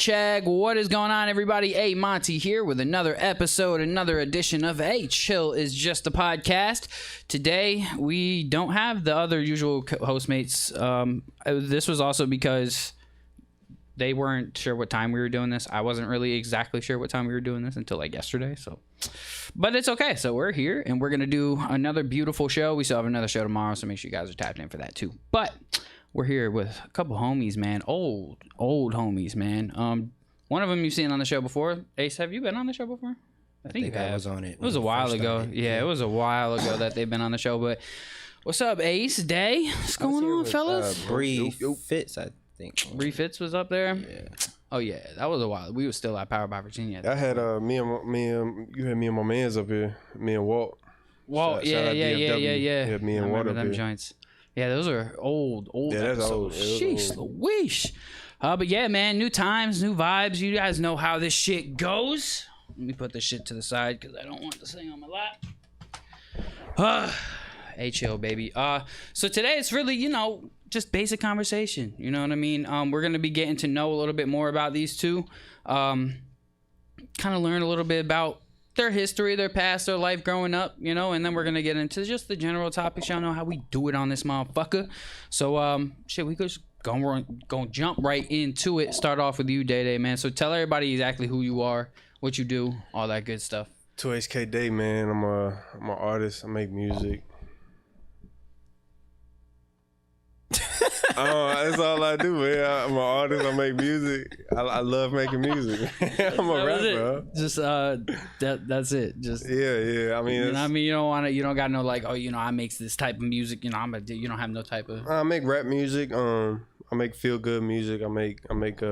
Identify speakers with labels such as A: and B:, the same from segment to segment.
A: check. What is going on, everybody? Hey, Monty here with another episode, another edition of Hey, Chill is Just a Podcast. Today, we don't have the other usual hostmates. This was also because they weren't sure what time we were doing this. I wasn't really exactly sure what time we were doing this until like yesterday. But it's okay. So we're here and we're going to do another beautiful show. We still have another show tomorrow, so make sure you guys are tapped in for that too. But we're here with a couple homies, man. Old homies, man. One of them you've seen on the show before. Ace, have you been on the show before?
B: I think I was on it.
A: It was a while ago. Yeah, it was a while ago that they've been on the show. But what's up, Ace, Day? What's going on, fellas?
B: Bree Fitz, I think.
A: Bree Fitz was up there.
B: Yeah.
A: Oh yeah, that was a while. We were still at Power by Virginia.
C: I had you had me and my mans up here, me and Walt.
A: Walt, yeah.
C: Yeah, me and Walt up
A: them
C: here.
A: joints. Yeah, those are old
C: Yeah, that's old.
A: episodes. Sheesh Louise. But yeah, man, new times, new vibes. You guys know how this shit goes. Let me put this shit to the side because I don't want this thing on my lap. Hey, chill, baby. So today it's really, just basic conversation. You know what I mean? We're gonna be getting to know a little bit more about these two. Kind of learn a little bit about their history, their past, their life growing up, and then we're gonna get into just the general topics. Y'all know how we do it on this motherfucker. So we could just go jump right into it. Start off with you, Day, man. So tell everybody exactly who you are, what you do, all that good stuff.
C: 2HK Day, man. I'm an artist. I make music. That's all I do, man. I'm an artist. I make music. I love making music. I'm a rapper.
A: Just that's it. Just
C: yeah. I mean,
A: you don't got no like, I make this type of music. You don't have no type of.
C: I make rap music. I make feel good music. I make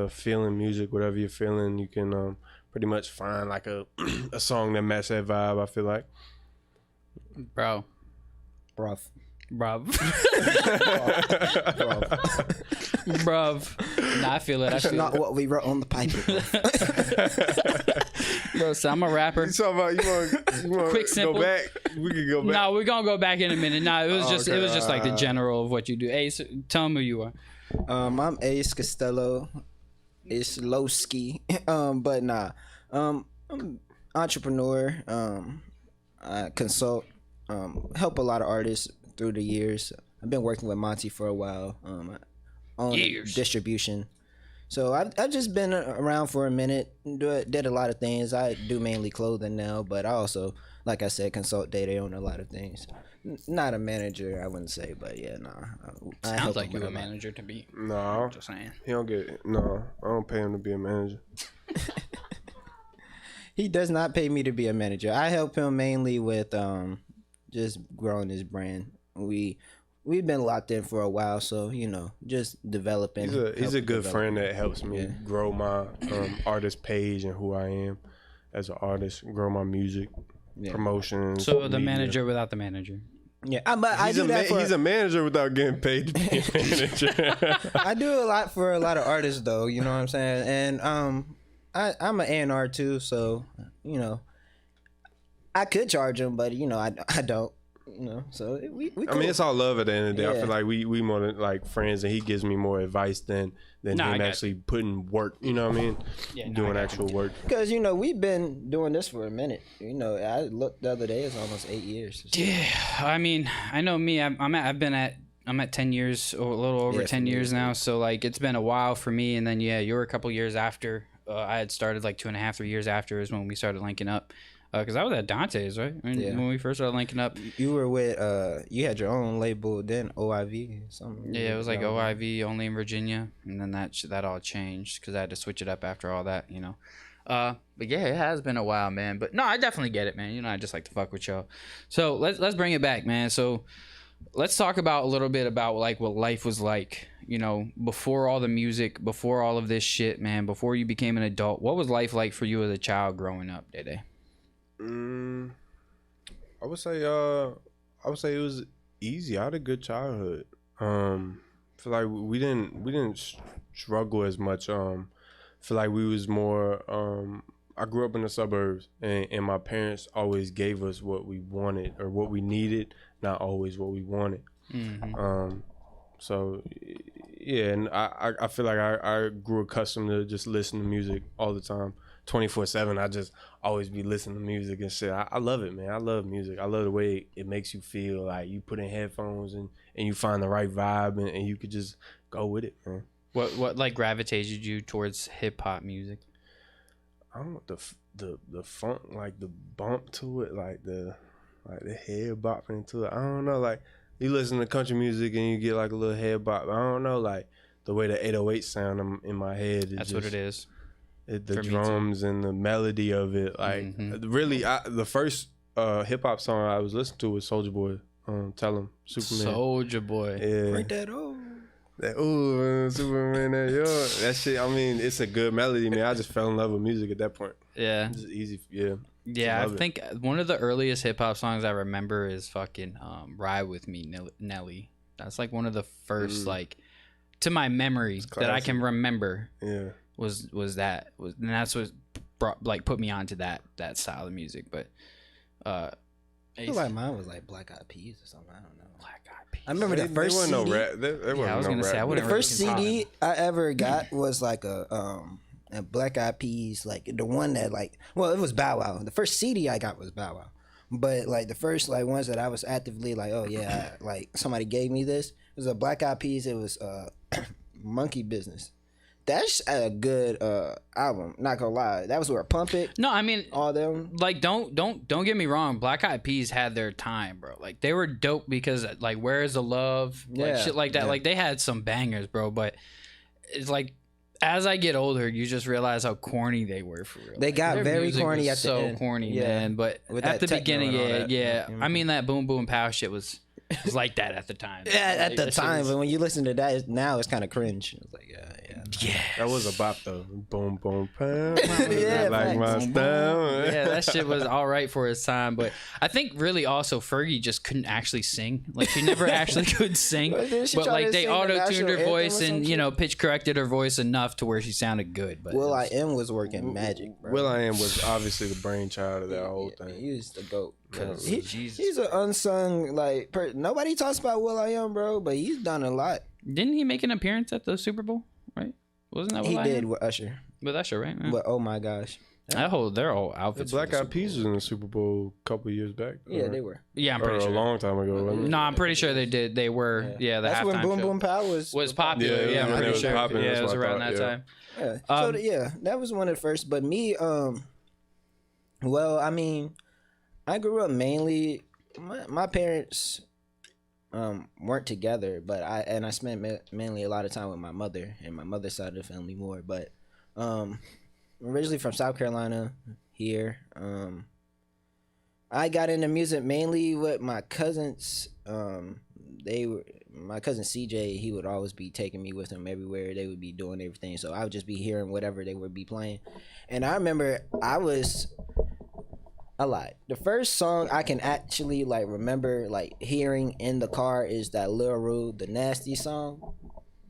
C: feeling music. Whatever you're feeling, you can pretty much find like a song that matches that vibe. I feel like,
A: bruv. Nah, I feel it.
B: That's not what we wrote on the paper.
A: Bro, so I'm a rapper.
C: You talking about you want
A: Quick, simple.
C: Go back? We can go back.
A: No, we're gonna go back in a minute. No, it was just like the general of what you do. Ace, tell me who you are.
B: I'm Ace Costello. It's Lowski. But nah. I'm entrepreneur. I consult. Help a lot of artists through the years. I've been working with Monty for a while. On distribution. So I've just been around for a minute. Did a lot of things. I do mainly clothing now, but I also, like I said, consult Day on a lot of things. Not a manager, I wouldn't say, but yeah, nah.
A: Sounds like you're a manager to be.
C: No,
A: just saying.
C: He don't get it. No, I don't pay him to be a manager.
B: He does not pay me to be a manager. I help him mainly with just growing his brand. We've been locked in for a while, so just developing.
C: He's a good friend that helps me grow my artist page and who I am as an artist, grow my music, promotions.
A: So the manager without the manager.
B: Yeah, but
C: he's a manager without getting paid to be a manager.
B: I do a lot for a lot of artists, though. You know what I'm saying? And I'm an A&R too, so I could charge him, but I don't. So we cool.
C: I mean, it's all love at the end of the day. I feel like we more than like friends, and he gies me more advice than him actually putting work. You know what I mean? Yeah, doing actual work.
B: Because we've been doing this for a minute. I looked the other day; it's almost 8 years.
A: Yeah, I mean, I know me. I'm at 10 years, or a little over 10 years now. So like, it's been a while for me. And then you were a couple years after. I had started like 2.5, 3 years after is when we started linking up. Because I was at Dante's, right? When we first started linking up.
B: You were with, you had your own label then, OIV, something.
A: Yeah, it was like OIV, only in Virginia. And then that all changed because I had to switch it up after all that, But yeah, it has been a while, man. But no, I definitely get it, man. I just like to fuck with y'all. So let's bring it back, man. So let's talk about a little bit about like what life was like, before all the music, before all of this shit, man, before you became an adult. What was life like for you as a child growing up, Day?
C: I would say it was easy. I had a good childhood. Feel like we didn't struggle as much. Feel like we was more. I grew up in the suburbs, and my parents always gave us what we wanted or what we needed, not always what we wanted. Mm-hmm. So Yeah, and I feel like I grew accustomed to just listening to music all the time, 24/7. I just always be listening to music and shit. I love it, man. I love music. I love the way it makes you feel. Like you put in headphones and you find the right vibe and you could just go with it, man.
A: What like gravitated you towards hip hop music?
C: I don't know, the funk, like the bump to it, like the head bopping to it. I don't know, like you listen to country music and you get like a little head bop. I don't know, like the way the 808 sound in my head.
A: That's just what it is.
C: The drums and the melody of it, like really, the first hip hop song I was listening to was Soulja Boy. Tell him Superman.
A: Soulja Boy.
B: Yeah. Break that over.
C: That Superman, that shit. I mean, it's a good melody, man. I just fell in love with music at that point.
A: Yeah,
C: it's easy. Yeah,
A: yeah. I think one of the earliest hip hop songs I remember is fucking "Ride with Me," Nelly. That's like one of the first like to my memory that I can remember.
C: Yeah,
A: was and that's what put me onto that style of music. But
B: I feel like mine was like Black Eyed Peas or something. I don't know.
A: Black Eyed Peas.
B: I remember the first CD.
C: No rap. I was gonna say I wouldn't.
B: The first CD I ever got was like a Black Eyed Peas, like the one that like, well, it was Bow Wow. The first CD I got was Bow Wow, but like the first like ones that I was actively like, oh yeah, like somebody gave me this. It was a Black Eyed Peas. It was Monkey Business. That's a good album. Not gonna lie, that was where Pump It.
A: No, I mean
B: all them.
A: Like don't get me wrong. Black Eyed Peas had their time, bro. Like they were dope because like Where Is the Love, like shit like that. Yeah. Like they had some bangers, bro. But it's like as I get older, you just realize how corny they were for real.
B: They got very corny at the end.
A: So corny, man. But at the beginning, yeah. I mean that Boom Boom Pow shit was like that at the time.
B: Yeah, at the time, but when you listen to that now, it's kind of cringe. It's like, yeah.
C: That was a bop though. Boom, boom, pow.
B: Yeah,
C: like my style.
A: Yeah, that shit was all right for its time. But I think really also Fergie just couldn't actually sing. Like she never actually could sing. But like they auto-tuned her voice and pitch corrected her voice enough to where she sounded good. But
B: Will.i.am was working magic, bro.
C: Will.i.am was obviously the brainchild of that whole thing.
B: He was the GOAT. He's an unsung nobody talks about Will.i.am, bro, but he's done a lot.
A: Didn't he make an appearance at the Super Bowl? Right? Wasn't that Will.i.am?
B: He did with Usher.
A: With Usher, right? Yeah.
B: But oh my gosh,
A: their whole outfits.
C: The Black Eyed Peas was in the Super Bowl a couple years back.
B: Yeah, they were.
A: Yeah, I'm pretty sure.
C: A long time ago.
A: No, I'm pretty sure they did. They were. Yeah,
B: that's when Boom Boom Pow was
A: popular. Yeah, I'm pretty sure.
C: Yeah,
A: it was around that time.
B: Yeah. So that was one of the first. But me, well, I mean, I grew up mainly. My parents weren't together, but I spent mainly a lot of time with my mother and my mother's side of the family more. But originally from South Carolina here, I got into music mainly with my cousins. My cousin CJ, he would always be taking me with him everywhere. They would be doing everything, so I would just be hearing whatever they would be playing. And I remember I lied. The first song I can actually remember hearing in the car is that Lil Rude, the Nasty song.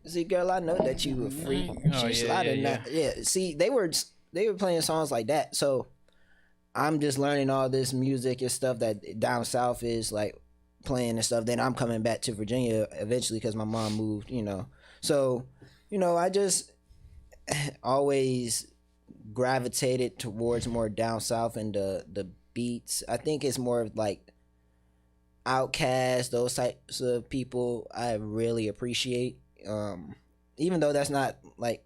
B: See, girl, I know that you were free. See, they were playing songs like that. So I'm just learning all this music and stuff that down south is playing and stuff. Then I'm coming back to Virginia eventually because my mom moved. So I just always gravitated towards more down south and the beats. I think it's more of Outkast, those types of people I really appreciate. Even though that's not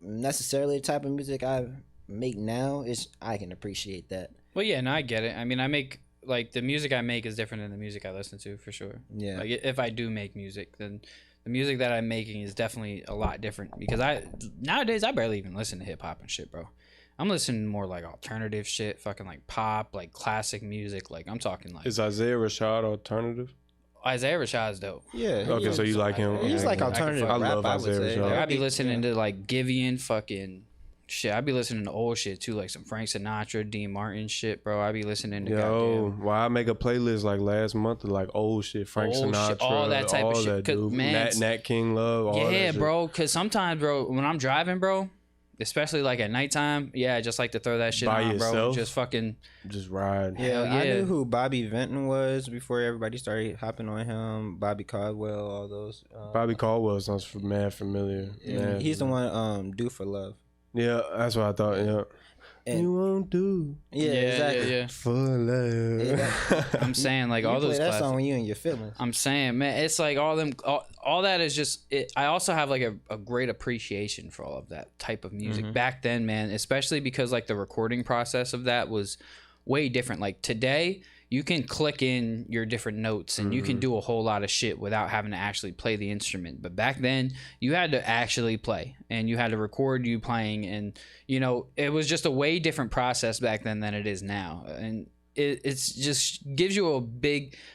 B: necessarily the type of music I make now, I can appreciate that.
A: Well, yeah, no, I get it. I mean, I make the music I make is different than the music I listen to for sure.
B: Yeah.
A: If I do make music, then the music that I'm making is definitely a lot different because nowadays I barely even listen to hip hop and shit, bro. I'm listening to more alternative shit, fucking pop, classic music. I'm talking
C: Is Isaiah Rashad alternative?
A: Isaiah Rashad's dope.
B: Yeah.
C: Okay, so you like him?
B: He's alternative.
C: I love Isaiah Rashad.
A: I'd be listening to Giveon fucking shit. I'd be listening to old shit too, some Frank Sinatra, Dean Martin shit, bro. I'd be listening to
C: I make a playlist last month of old shit, Frank Sinatra,
A: shit, all that type of shit.
C: Nat King Love, all that shit.
A: Bro. Because sometimes, bro, when I'm driving, bro, especially like at nighttime. Yeah, I just like to throw that shit
C: By
A: on, bro.
C: yourself?
A: Just fucking.
C: Just ride.
B: Yeah,
A: Hell
B: I
A: yeah.
B: knew who Bobby Vinton was before everybody started hopping on him. Bobby Caldwell, all those.
C: Bobby Caldwell sounds mad familiar.
B: Yeah,
C: Mad
B: he's the
C: familiar.
B: one. Do for Love.
C: Yeah, that's what I thought. Yeah.
B: And-
C: You won't do
B: Yeah, exactly.
A: Yeah.
C: for love.
A: I'm saying like
B: You
A: all
B: play
A: those
B: that
A: classics.
B: song when you in your feelings.
A: I'm saying, man, it's like all that is just. I also have like a great appreciation for all of that type of music back then, man. Especially because like the recording process of that was way different. Like today, you can click in your different notes and you can do a whole lot of shit without having to actually play the instrument. But back then, you had to actually play and you had to record you playing, and you know it was just a way different process back then than it is now. And it's just gives you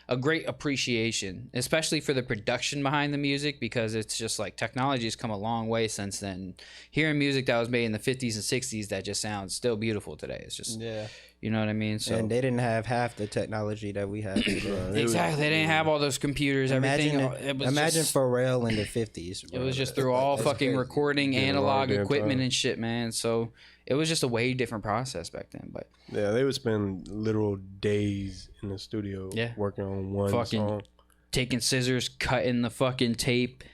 A: a great appreciation, especially for the production behind the music, because it's just like technology has come a long way since then. Hearing music that was made in the 50s and 60s that just sounds still beautiful today. It's just,
B: Yeah.
A: you know what I mean? So
B: And they didn't have half the technology that we have today.
A: exactly, they didn't have all those computers, everything.
B: Imagine Pharrell in the 50s.
A: It was just through all
B: That's
A: fucking
B: crazy.
A: recording,
C: Yeah,
A: analog
C: long damn
A: equipment
C: time.
A: and shit, man. So it was just a way different process back then. But
C: Yeah, they would spend literal days in the studio working on one
A: Fucking
C: song.
A: taking scissors, cutting the fucking tape,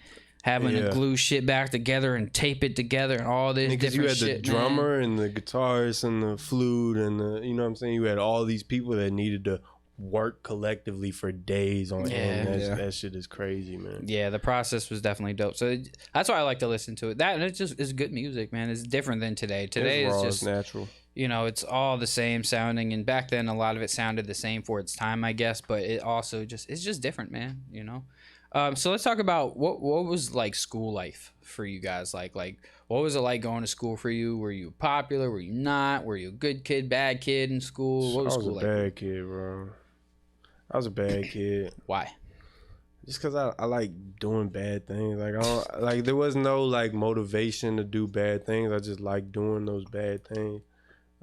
A: having to
C: Yeah.
A: glue shit back together and tape it together and all this
C: Because
A: different
C: you had
A: shit,
C: the drummer and the guitarist and the flute and the, you know what I'm saying? You had all these people that needed to work collectively for days on end.
B: Yeah.
C: That shit is crazy, man.
A: Man. Yeah, the process was definitely dope. So that's why I like to listen to it. That and it's just it's good music, man. It's different than today. Today
C: It's
A: is
C: raw,
A: just
C: it's natural.
A: you know, it's all the same sounding, and back then a lot of it sounded the same for its time, I guess, but it also it's just different, man, you know. So let's talk about what was like school life for you guys. Like what was it like going to school for you? Were you popular? Were you not? Were you a good kid, bad kid in school? What was
C: I was
A: school
C: a
A: like?
C: bad kid, bro. I was a bad kid.
A: Why?
C: Just because I like doing bad things. Like I don't, like there was no like motivation to do bad things. I just like doing those bad things.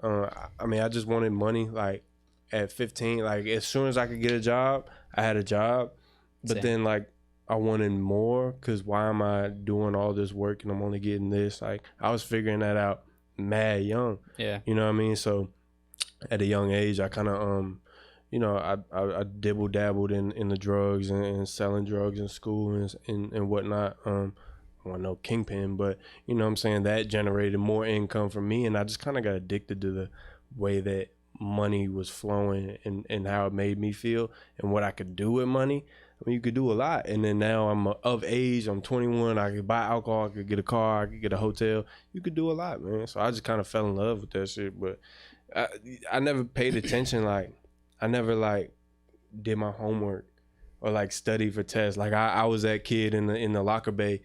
C: I mean, I just wanted money. Like at 15, like as soon as I could get a job, I had a job. But
A: Same.
C: then like I wanted more, because why am I doing all this work and I'm only getting this? Like I was figuring that out mad young.
A: Yeah.
C: You know what I mean? So at a young age, I kind of you know, I dibble dabbled in the drugs and selling drugs in school and whatnot. I wasn't no kingpin, but you know what I'm saying, that generated more income for me, and I just kind of got addicted to the way that money was flowing and how it made me feel and what I could do with money. I mean, you could do a lot, and then now I'm of age. I'm 21. I could buy alcohol. I could get a car. I could get a hotel. You could do a lot, man. So I just kind of fell in love with that shit. But I never paid attention. Like I never like did my homework or like studied for tests. Like I was that kid in the locker bay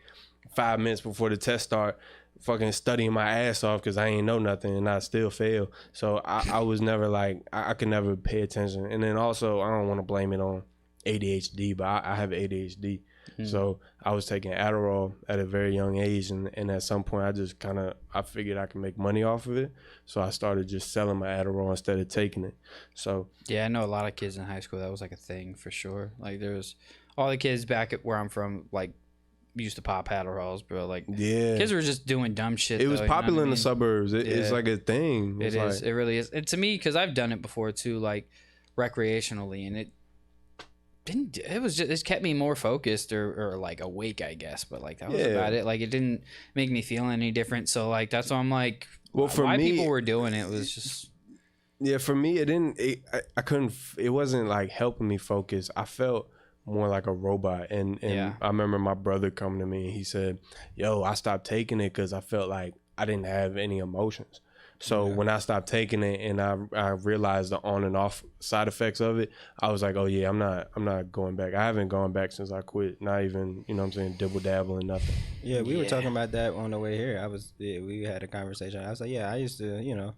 C: 5 minutes before the test start, fucking studying my ass off because I ain't know nothing and I still fail. So I was never like, I could never pay attention. And then also, I don't want to blame it on ADHD, but I have ADHD. So I was taking Adderall at a very young age, and at some point I just I figured I could make money off of it. So I started just selling my Adderall instead of taking it. So
A: Yeah, I know a lot of kids in high school that was like a thing for sure. Like there was all the kids back at where I'm from, like used to pop Adderalls, bro. Like
C: yeah,
A: kids were just doing dumb shit.
C: it was
A: though, you know
C: popular
A: what I
C: in the
A: mean?
C: suburbs. It's
A: Yeah.
C: like a thing.
A: It
C: It's
A: is.
C: like,
A: It really is. And to me, because I've done it before too, like recreationally, and it didn't. It was just. It kept me more focused or like awake, I guess. But like that was
C: Yeah.
A: about it. Like it didn't make me feel any different. So like that's why I'm like,
C: Well, for
A: why
C: me-
A: people were doing it was just.
C: Yeah, for me, it didn't. I couldn't. It wasn't like helping me focus. I felt more like a robot. And
A: Yeah.
C: I remember my brother coming to me and he said, "Yo, I stopped taking it because I felt like I didn't have any emotions." So when I stopped taking it and I realized the on and off side effects of it, I was like, "Oh yeah, I'm not going back. I haven't gone back since I quit. Not even, you know what I'm saying, dibble dabbling, nothing."
B: Yeah, we were
A: Yeah.
B: talking about that on the way here. We had a conversation. I was like, yeah, I used to,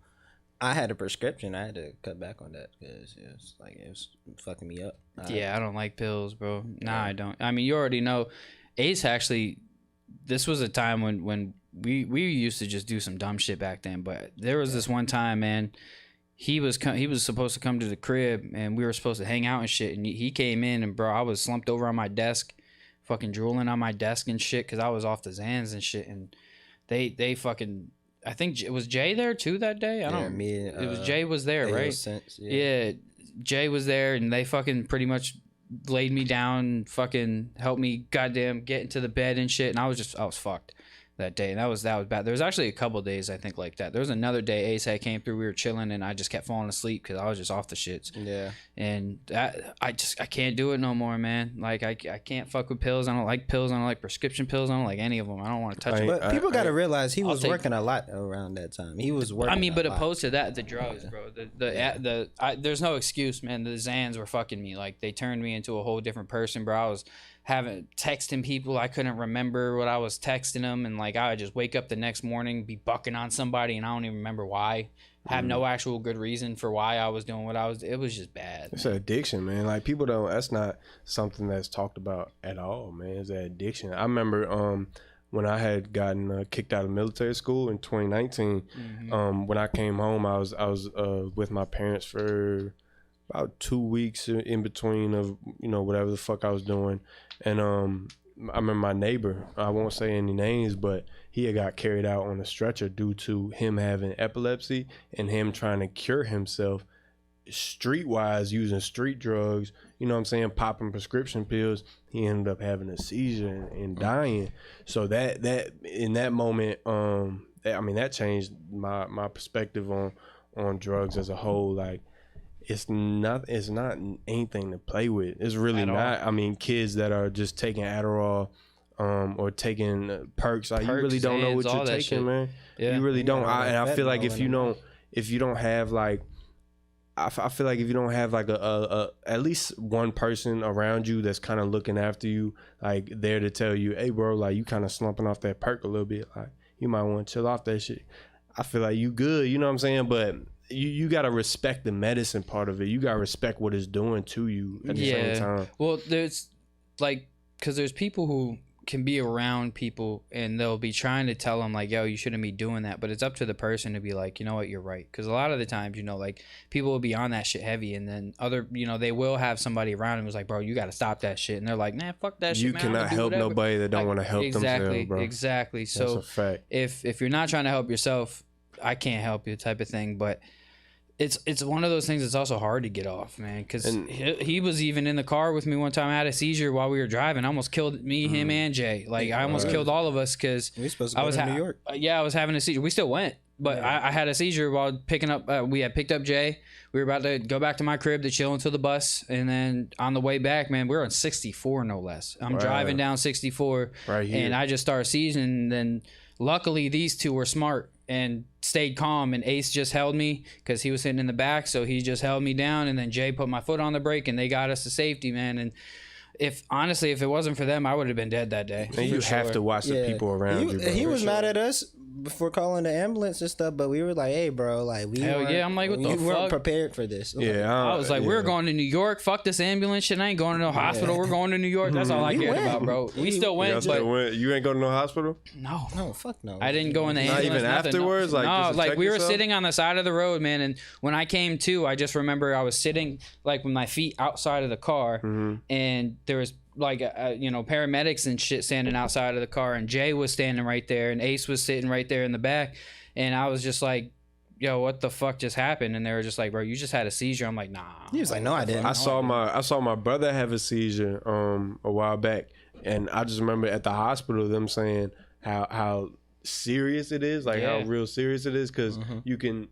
B: I had a prescription. I had to cut back on that because it was fucking me up.
A: Yeah, I don't like pills, bro. Nah, I don't. I mean, you already know. Ace actually, this was a time when we used to just do some dumb shit back then. But there was this one time, man. He was supposed to come to the crib, and we were supposed to hang out and shit. And he came in, and bro, I was slumped over on my desk, fucking drooling on my desk and shit, because I was off the Xans and shit. And they fucking. I think was Jay there too that day. I don't.
B: Me.
A: It was Jay was there, right? Yeah, Jay was there, and they fucking pretty much laid me down, fucking helped me goddamn get into the bed and shit, and I was fucked that day, and that was bad. There was actually a couple days I think like that. There was another day Ace had came through, we were chilling, and I just kept falling asleep because I was just off the shits.
B: Yeah.
A: And I can't do it no more, man. Like I can't fuck with pills. I don't like pills. I don't like prescription pills. I don't like any of them. I don't want to touch them.
B: But people got to realize he was working a lot around that time. He was working.
A: I mean, but opposed to that, the drugs, bro. There's no excuse, man. The Xans were fucking me. Like they turned me into a whole different person, bro. I was texting people. I couldn't remember what I was texting them, and like I would just wake up the next morning, be bucking on somebody, and I don't even remember why. Have no actual good reason for why I was doing what I was. It was just bad.
C: It's an addiction, man. Like people don't. That's not something that's talked about at all, man. It's an addiction. I remember when I had gotten kicked out of military school in 2019. When I came home, I was with my parents for about 2 weeks in between of whatever the fuck I was doing, and I remember my neighbor, I won't say any names, but he had got carried out on a stretcher due to him having epilepsy and him trying to cure himself streetwise using street drugs, you know what I'm saying, popping prescription pills. He ended up having a seizure and dying. So that in that moment, that changed my perspective on drugs as a whole. Like it's not anything to play with. It's really not. I mean, kids that are just taking Adderall or taking perks, like you really don't know what you're taking, man. Yeah. You really don't. I feel like if you don't have like, I feel like if you don't have like a at least one person around you that's kind of looking after you, like there to tell you, hey bro, like you kind of slumping off that perk a little bit, like you might want to chill off that shit. I feel like you good, you know what I'm saying? But you got to respect the medicine part of it. You got to respect what it's doing to you at the same time. Well,
A: there's like, because there's people who can be around people and they'll be trying to tell them like, yo, you shouldn't be doing that, but it's up to the person to be like, you know what, you're right. Because a lot of the times, like people will be on that shit heavy, and then they will have somebody around them who's like, bro, you got to stop that shit, and they're like, nah, fuck that shit,
C: you cannot help nobody that don't want to help themselves, bro.
A: Exactly. So
C: that's a fact.
A: If you're not trying to help yourself, I can't help you type of thing. But it's one of those things that's also hard to get off, man, because he was even in the car with me one time. I had a seizure while we were driving. I almost killed me, him, and Jay. Like I almost killed all of us because
B: we supposed to go to New York.
A: Yeah, I was having a seizure. We still went, but I had a seizure while picking up. We had picked up Jay. We were about to go back to my crib to chill until the bus, and then on the way back, man, we were on 64 no less. I'm driving down 64, right here, and I just started seizing. And then luckily these two were smart and stayed calm, and Ace just held me because he was sitting in the back, so he just held me down, and then Jay put my foot on the brake, and they got us to safety, man. And if it wasn't for them, I would have been dead that day.
C: And you have to watch the people around you, bro.
B: He was mad at us before calling the ambulance and stuff, but we were like, hey bro, like
A: I'm like, what the fuck?
B: We weren't prepared for this.
A: I was like, we're going to New York, fuck this ambulance shit, I ain't going to no hospital. We're going to New York. That's all I cared about, bro. We still went, but
C: you ain't go to no hospital?
B: No, fuck no.
A: I didn't go in the ambulance.
C: Not even afterwards?
A: No, like we were sitting on the side of the road, man, and when I came to, I just remember I was sitting like with my feet outside of the car, and there was like paramedics and shit standing outside of the car, and Jay was standing right there, and Ace was sitting right there in the back, and I was just like, yo, what the fuck just happened? And they were just like, bro, you just had a seizure. I'm like, nah.
B: He was like, no, I didn't.
C: I saw my brother have a seizure a while back, and I just remember at the hospital them saying how serious it is, like how real serious it is, because you can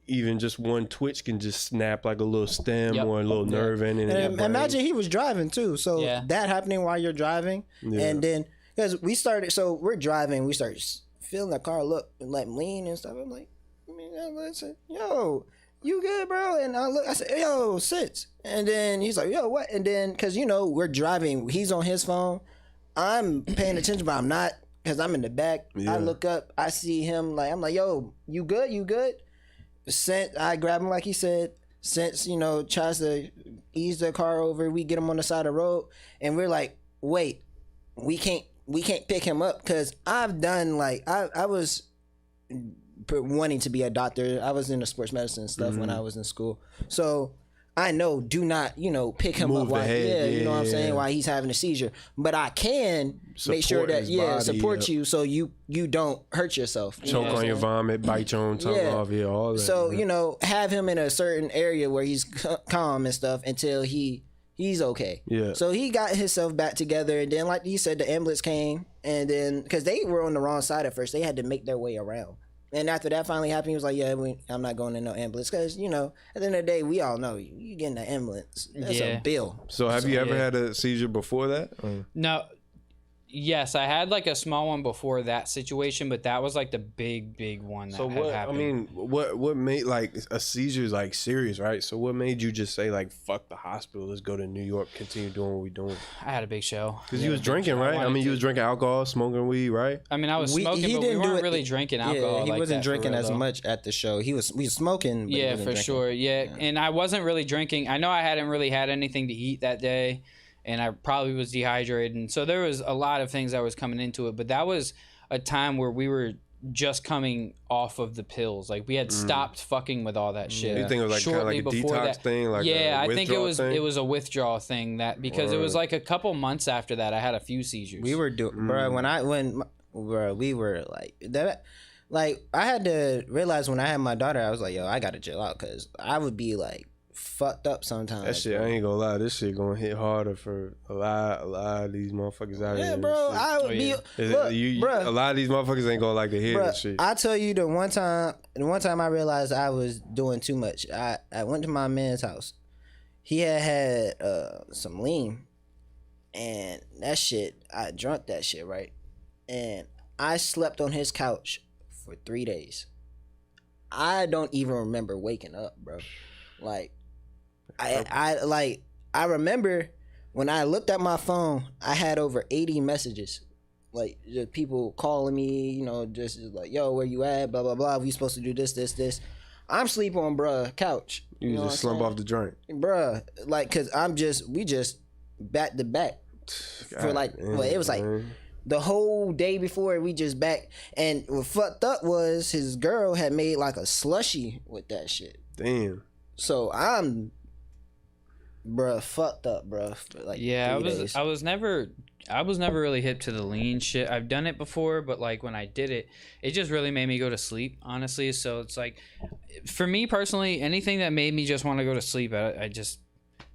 C: even just one twitch can just snap like a little stem or a little nerve in it.
B: And imagine he was driving too, so that happening while you're driving, and then because we're driving, we start feeling the car look and like lean and stuff. I'm like, I said, yo, you good, bro? And I said, yo, sits. And then he's like, yo, what? And then because we're driving, he's on his phone, I'm paying attention, but I'm not because I'm in the back. I look up, I see him, like I'm like, yo, you good? Since I grab him, like he said, since tries to ease the car over, we get him on the side of the road, and we're like, wait, we can't pick him up, because I've done like I was wanting to be a doctor. I was into sports medicine and stuff when I was in school, so I know, do not, pick him
C: Move
B: up while,
C: the head.
B: you know what I'm saying, while he's having a seizure. But I can make sure that, support you so you don't hurt yourself.
C: Choke on your vomit, bite your own tongue off, all that.
B: So, have him in a certain area where he's calm and stuff until he's okay.
C: Yeah.
B: So he got himself back together, and then, like you said, the ambulance came, and then, because they were on the wrong side at first, they had to make their way around. And after that finally happened, he was like, yeah, I'm not going in no ambulance. Because, at the end of the day, we all know you getting an ambulance. That's a bill.
C: So have you ever had a seizure before that?
A: No. Yes, I had like a small one before that situation, but that was like the big one that had happened.
C: I mean, what made like a seizure is like serious, right? So what made you just say like, fuck the hospital, let's go to New York, continue doing what we doing?
A: I had a big show.
C: Because you was drinking, right? I mean, you was drinking alcohol, smoking weed, right?
A: I mean, I was smoking, but we weren't really drinking alcohol.
B: Yeah, he
A: like
B: wasn't
A: that
B: drinking as
A: though.
B: much at the show. We was smoking. But
A: yeah, for
B: drinking.
A: sure. Yeah, and I wasn't really drinking. I know I hadn't really had anything to eat that day. And I probably was dehydrated. And so there was a lot of things that was coming into it. But that was a time where we were just coming off of the pills. Like, we had stopped fucking with all that shit.
C: You think it was like kind of like a detox thing? Like
A: yeah, I think it was
C: thing?
A: it was a withdrawal thing, that because it was like a couple months after that I had a few seizures.
B: We were doing, bro, we were like that. Like, I had to realize when I had my daughter, I was like, yo, I got to chill out, because I would be like, fucked up sometimes.
C: That shit, I ain't gonna lie, this shit gonna hit harder for a lot of these motherfuckers out here.
B: Yeah, bro, I would be. Look, bro,
C: a lot of these motherfuckers ain't gonna like to hear this shit.
B: I tell you, the one time I realized I was doing too much, I went to my man's house. He had some lean, and that shit, I drunk that shit, right? And I slept on his couch for 3 days. I don't even remember waking up, bro. Like, I remember when I looked at my phone, I had over 80 messages, like, just people calling me, just like, yo, where you at, blah blah blah, we supposed to do this. I'm sleeping on bruh couch.
C: You just slump off the joint,
B: bruh, like, cause we just back to back for like, it was like the whole day before, we just back. And what fucked up was his girl had made like a slushy with that shit.
C: Damn.
B: So I'm, bruh, fucked up, bruh. For like,
A: yeah,
B: 3 days.
A: I was never really hip to the lean shit. I've done it before, but like when I did it, it just really made me go to sleep, honestly. So it's like, for me personally, anything that made me just want to go to sleep, I just,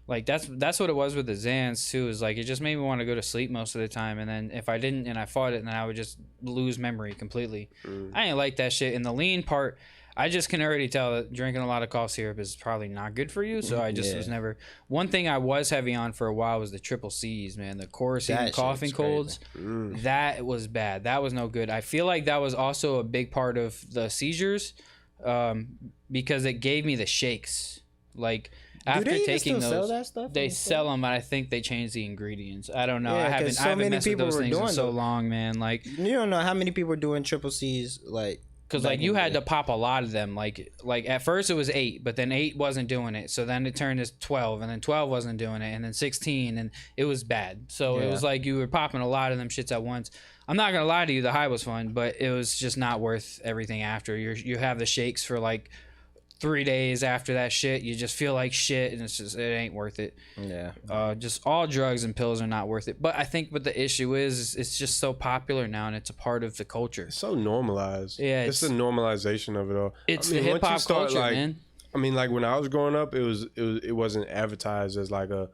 A: like, that's what it was with the Xans too, is like, it just made me want to go to sleep most of the time. And then if I didn't and I fought it, then I would just lose memory completely. I ain't like that shit. And the lean part, I just can already tell that drinking a lot of cough syrup is probably not good for you. So I just was never. One thing I was heavy on for a while was the triple C's, man. The Corisine coughing colds. That was bad. That was no good. I feel like that was also a big part of the seizures, because it gave me the shakes. Like, after taking those,
B: sell that stuff?
A: They sell them, but I think they changed the ingredients. I don't know.
B: Yeah,
A: I haven't messed with those things in so long, man. Like,
B: you don't know how many people are doing triple C's, like.
A: Because like you had to pop a lot of them. Like at first it was 8, but then 8 wasn't doing it. So then it turned to 12, and then 12 wasn't doing it, and then 16, and it was bad. So it was like you were popping a lot of them shits at once. I'm not gonna lie to you, the high was fun, but it was just not worth everything after. You have the shakes for like 3 days after that shit. You just feel like shit, and it ain't worth it.
B: Yeah.
A: Just all drugs and pills are not worth it. But I think what the issue is it's just so popular now, and it's a part of the culture.
C: It's so normalized.
A: Yeah,
C: it's the normalization of it all.
A: It's the hip hop culture,
C: like,
A: man.
C: I mean, like when I was growing up, it wasn't advertised as like a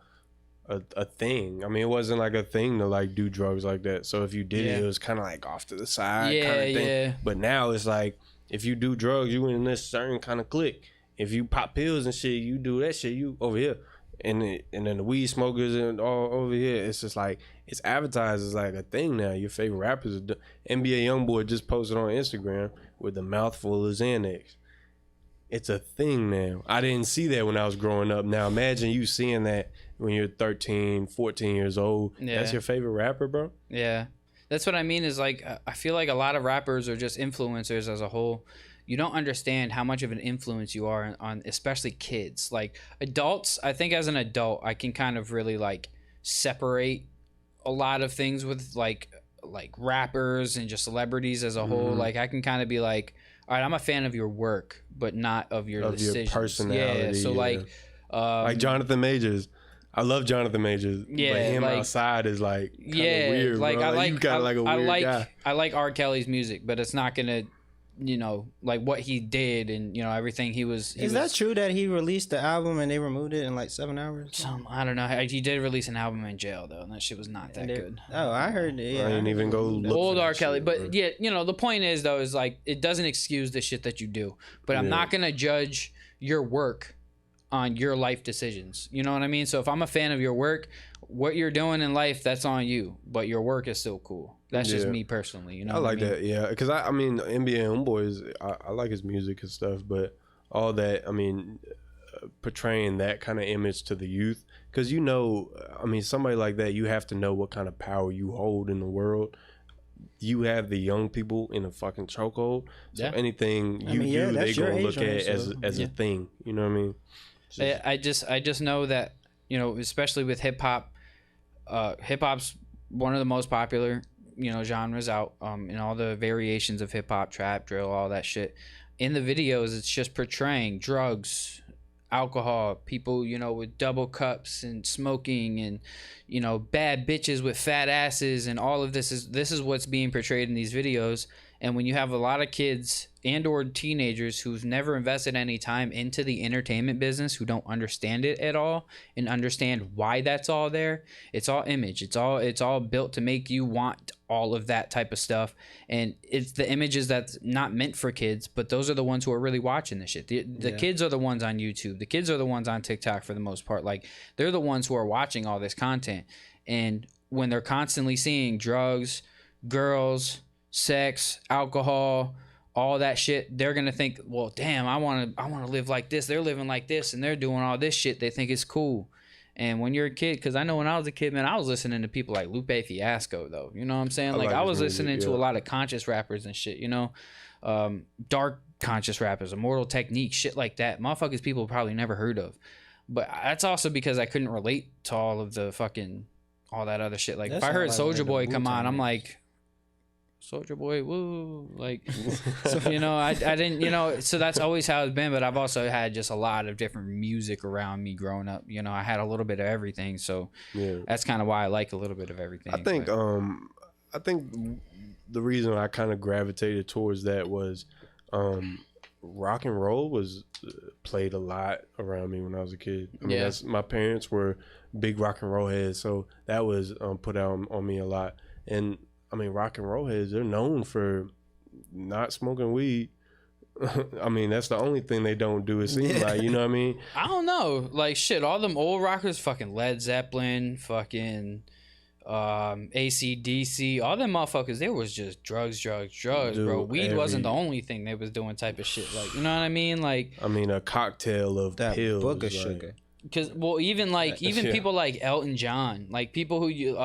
C: thing. I mean, it wasn't like a thing to like do drugs like that. So if you did it was kind of like off to the side kind of thing.
A: Yeah.
C: But now it's like, if you do drugs, you in this certain kind of clique. If you pop pills and shit, you do that shit, you over here. And then the weed smokers and all over here, it's just like, it's advertised as like a thing now. Your favorite rappers are NBA Youngboy just posted on Instagram with a mouthful of Xanax. It's a thing now. I didn't see that when I was growing up. Now imagine you seeing that when you're 13, 14 years old.
A: Yeah.
C: That's your favorite rapper, bro?
A: Yeah. That's what I mean is like, I feel like a lot of rappers are just influencers as a whole. You don't understand how much of an influence you are on especially kids. Like adults, I think as an adult, I can kind of really like separate a lot of things with like rappers and just celebrities as a whole. Like I can kind of be like, all right, I'm a fan of your work, but not of your decisions.
C: Your personality.
A: Yeah. So like
C: Like Jonathan Majors. I love Jonathan Majors.
A: Yeah,
C: but him
A: like,
C: outside is like
A: yeah,
C: weird,
A: like
C: bro.
A: I like
C: you got like a weird guy.
A: I like R. Kelly's music, but it's not gonna, like what he did and everything he was.
B: Is that true that he released the album and they removed it in like 7 hours?
A: I don't know. He did release an album in jail though, and that shit was not that good.
B: Oh, I heard it. Yeah,
C: I didn't even go look
A: Old
C: for
A: R.
C: that
A: Kelly,
C: shit,
A: but yeah, the point is though is like it doesn't excuse the shit that you do, but I'm not gonna judge your work on your life decisions. You know what I mean? So if I'm a fan of your work, what you're doing in life, that's on you, but your work is still cool. That's just me personally,
C: I like that, yeah, because I mean NBA Homeboys, I like his music and stuff, but all that, I mean, portraying that kind of image to the youth, because I mean, somebody like that, you have to know what kind of power you hold in the world. You have the young people in a fucking chokehold, so anything you do, they gonna look at as a thing. You know what I mean?
A: I just know that especially with hip hop, hip hop's one of the most popular genres out, in all the variations of hip hop, trap, drill, all that shit. In the videos, it's just portraying drugs, alcohol, people with double cups and smoking, and bad bitches with fat asses, and all of this is what's being portrayed in these videos. And when you have a lot of kids and or teenagers who've never invested any time into the entertainment business, who don't understand it at all and understand why that's all there, it's all image. It's all built to make you want all of that type of stuff. And it's the images that's not meant for kids, but those are the ones who are really watching this shit. The kids are the ones on YouTube. The kids are the ones on TikTok for the most part. Like, they're the ones who are watching all this content. And when they're constantly seeing drugs, girls, sex, alcohol, all that shit, they're gonna think, well, damn, I want to live like this. They're living like this and they're doing all this shit. They think it's cool. And when you're a kid, because I know when I was a kid, man, I was listening to people like Lupe Fiasco, though. You know what I'm saying? Like I was listening to a lot of conscious rappers and shit, dark conscious rappers, Immortal Technique, shit like that. Motherfuckers people probably never heard of. But that's also because I couldn't relate to all of the fucking, all that other shit. Like, if I heard Soulja Boy come on, I'm like, Soulja Boy, woo, like, so, I didn't, so that's always how it's been. But I've also had just a lot of different music around me growing up. I had a little bit of everything, so that's kind of why I like a little bit of everything.
C: I think the reason I kind of gravitated towards that was rock and roll was played a lot around me when I was a kid. I mean, my parents were big rock and roll heads, so that was put out on me a lot. And I mean, rock and roll heads, they're known for not smoking weed. I mean, that's the only thing they don't do, it seems like, you know what I mean?
A: I don't know. Like, shit, all them old rockers, fucking Led Zeppelin, fucking AC/DC, all them motherfuckers, they was just drugs, dude, bro. Weed wasn't the only thing they was doing type of shit. Like, you know what I mean? Like,
C: I mean, a cocktail of
B: that
C: pills.
B: book of sugar.
A: Because, well, even people like Elton John, like people who you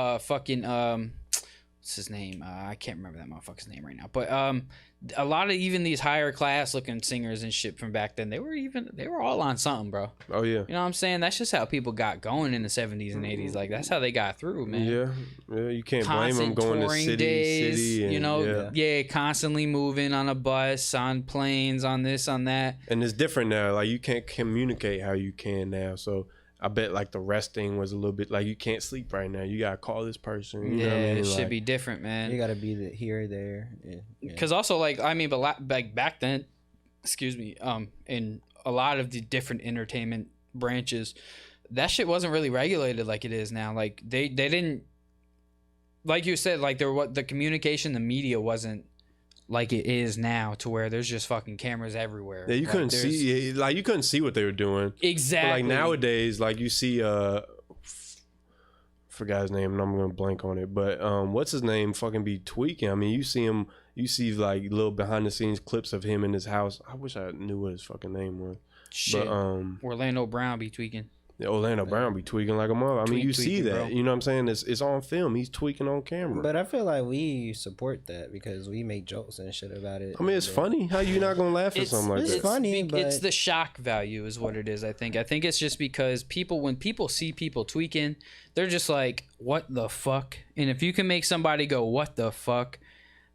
A: what's his name? I can't remember that motherfucker's name right now. But a lot of even these higher class looking singers and shit from back then, they were all on something, bro.
C: Oh yeah.
A: You know what I'm saying? That's just how people got going in the 70s and 80s. Like, that's how they got through, man.
C: Yeah, you can't blame them going to city and,
A: constantly moving on a bus, on planes, on this, on that.
C: And it's different now. Like, you can't communicate how you can now. So I bet like the resting was a little bit like, you can't sleep right now. You gotta call this person. You know what I mean?
A: It should be different, man.
B: You gotta be here, there.
A: Because also, like, I mean, but like back then, in a lot of the different entertainment branches, that shit wasn't really regulated like it is now. Like they didn't, like you said, like the communication, the media wasn't like it is now, to where there's just fucking cameras everywhere.
C: Yeah, you couldn't see, like, you couldn't see what they were doing.
A: Exactly.
C: But like nowadays, like, you see, forgot his name and I'm gonna blank on it, but what's his name fucking be tweaking. I mean, you see like little behind the scenes clips of him in his house. I wish I knew what his fucking name was.
A: Shit.
C: But
A: Orlando Brown be tweaking.
C: Orlando Brown be tweaking like a mother. I mean, you see that, bro. You know what I'm saying? It's on film. He's tweaking on camera.
B: But I feel like we support that because we make jokes and shit about it.
C: I mean, it's funny. How you not gonna laugh at something like that?
B: It's funny, but
A: it's the shock value is what it is. I think it's just because when people see people tweaking, they're just like, what the fuck? And if you can make somebody go, what the fuck,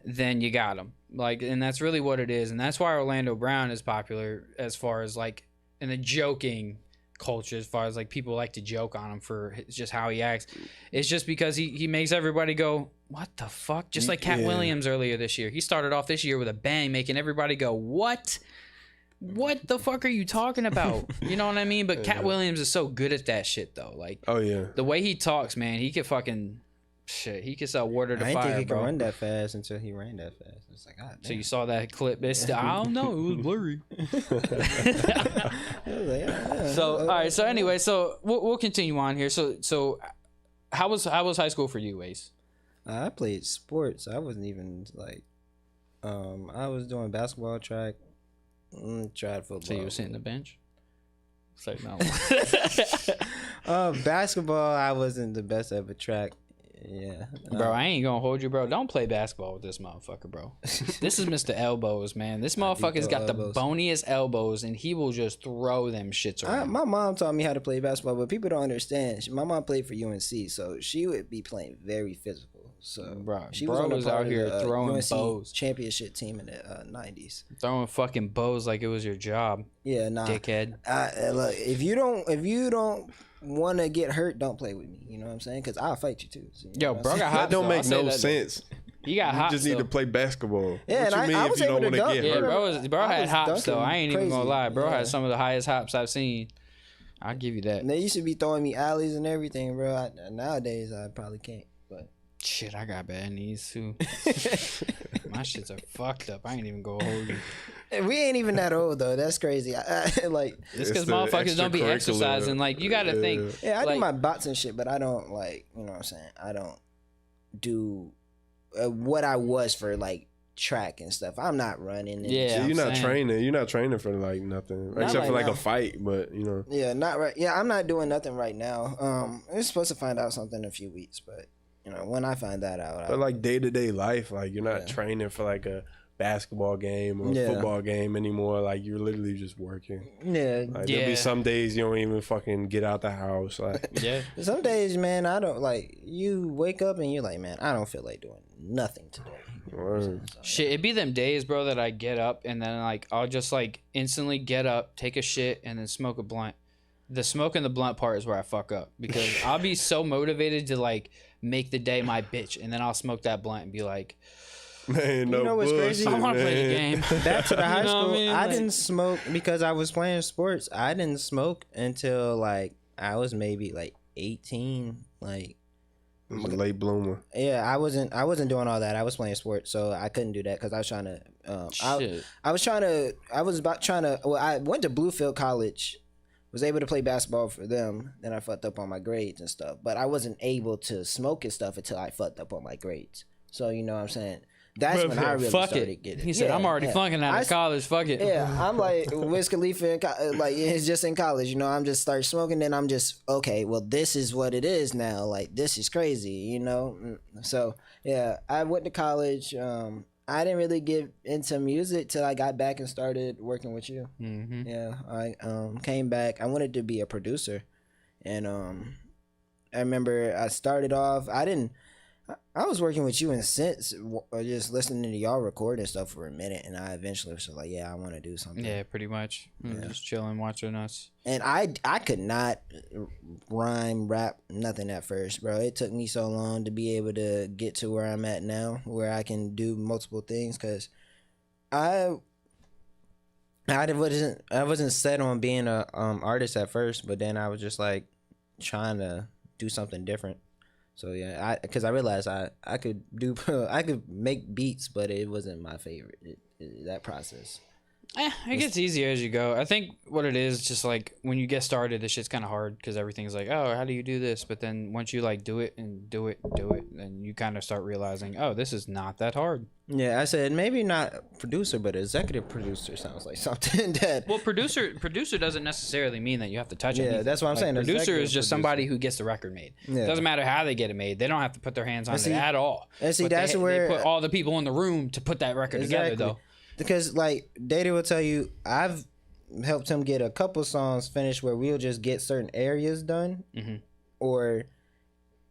A: then you got them. Like, and that's really what it is. And that's why Orlando Brown is popular as far as like in the joking culture as far as like people like to joke on him for just how he acts. It's just because he makes everybody go, what the fuck? Just like Cat Williams earlier this year. He started off this year with a bang, making everybody go, what? What the fuck are you talking about? You know what I mean? But Cat Williams is so good at that shit though. Like, oh yeah, the way he talks, man, he could fucking shit. He could sell water to fire,
B: I didn't think he
A: bro.
B: could run that fast until he ran that fast. It's like, God damn.
A: So you saw that clip? It's still, I don't know. It was blurry. So all right. So anyway, so we'll continue on here. So how was high school for you, Ace?
B: I played sports. I wasn't even like, I was doing basketball, track, tried football.
A: So you were sitting the bench? It's like no.
B: Basketball, I wasn't the best at, but track, yeah.
A: Bro, I ain't gonna hold you, bro. Don't play basketball with this motherfucker, bro. This is Mr. Elbows, man. This motherfucker's got the boniest elbows, and he will just throw them shits around.
B: My mom taught me how to play basketball, but people don't understand. My mom played for UNC, so she would be playing very physical. So
A: bro,
B: she
A: was out here throwing
B: UNC
A: bows.
B: Championship team in the 90s.
A: Throwing fucking bows like it was your job.
B: Yeah, nah.
A: Dickhead.
B: Look, if you don't want to get hurt, don't play with me. You know what I'm saying? Because I'll fight you too. So, you
A: Yo, bro, got hops.
C: That don't make no sense.
A: You got hops.
C: You just need to play basketball.
B: Yeah,
C: what
B: and
C: you mean if you don't want to get hurt?
A: Yeah, bro had hops though. I ain't even gonna lie. Bro
B: yeah.
A: had some of the highest hops I've seen. I'll give you that.
B: And they used to be throwing me alleys and everything, bro. Nowadays, I probably can't. But
A: shit, I got bad knees too. My shits are fucked up. I ain't even gonna hold you.
B: We ain't even that old though. That's crazy. Like
A: it's because motherfuckers don't be exercising. Like you gotta think.
B: Yeah, I
A: like,
B: do my bots and shit, but I don't like. You know what I'm saying? I don't do what I was for like track and stuff. I'm not running. And
C: yeah, you're not training. You're not training for like nothing except
B: like
C: for like
B: now.
C: a fight. But you know.
B: Yeah, not right. Yeah, I'm not doing nothing right now. I'm supposed to find out something in a few weeks, but you know when I find that out.
C: But like day to day life, like you're not training for like a basketball game or a football game anymore. Like you're literally just working.
B: Yeah.
C: Like, there'll be some days you don't even fucking get out the house. Like
B: some days, man, I don't like. You wake up and you're like, man, I don't feel like doing nothing today.
A: Shit, it'd be them days, bro, that I get up and then like I'll just like instantly get up, take a shit, and then smoke a blunt. The smoke and the blunt part is where I fuck up because I'll be so motivated to like make the day my bitch, and then I'll smoke that blunt and be like,
C: man, no,
B: you know what's crazy?
A: I want to play the game.
B: Back to the high school,
A: I mean?
B: I didn't smoke because I was playing sports. I didn't smoke until like I was maybe like 18, like.
C: It was a late bloomer.
B: Yeah, I wasn't doing all that. I was playing sports, so I couldn't do that because I was trying to. Well, I went to Bluefield College, was able to play basketball for them. Then I fucked up on my grades and stuff, but I wasn't able to smoke and stuff until I fucked up on my grades. So you know what I'm saying. That's when I really started getting.
A: He said, "I'm already flunking out of college. Fuck it."
B: Yeah, I'm like Wiz Khalifa, like it's just in college. You know, I'm just start smoking, then I'm just okay. Well, this is what it is now. Like this is crazy. You know, so yeah, I went to college. I didn't really get into music till I got back and started working with you. Mm-hmm. Yeah, I came back. I wanted to be a producer, and I remember I started off. I was working with you and since just listening to y'all record and stuff for a minute, and I eventually was like, yeah, I want to do something.
A: Yeah, pretty much. Just chilling, watching us.
B: And I could not rhyme, rap, nothing at first, bro. It took me so long to be able to get to where I'm at now, where I can do multiple things, because I wasn't set on being a artist at first, but then I was just like trying to do something different. So yeah, because I realized I could make beats, but it wasn't my favorite. That process.
A: It gets easier as you go. I think what it is, just like when you get started, this shit's kind of hard because everything's like, oh, how do you do this? But then once you like do it, then you kind of start realizing, oh, this is not that hard.
B: Yeah, I said maybe not producer, but executive producer sounds like something that.
A: Well, producer doesn't necessarily mean that you have to touch it.
B: Yeah, that's what I'm saying.
A: Producer is just somebody who gets the record made. Yeah. It doesn't matter how they get it made. They don't have to put their hands on it at all.
B: And see,
A: but
B: that's where
A: they put all the people in the room to put that record together, though.
B: Because like Data will tell you, I've helped him get a couple songs finished where we'll just get certain areas done, or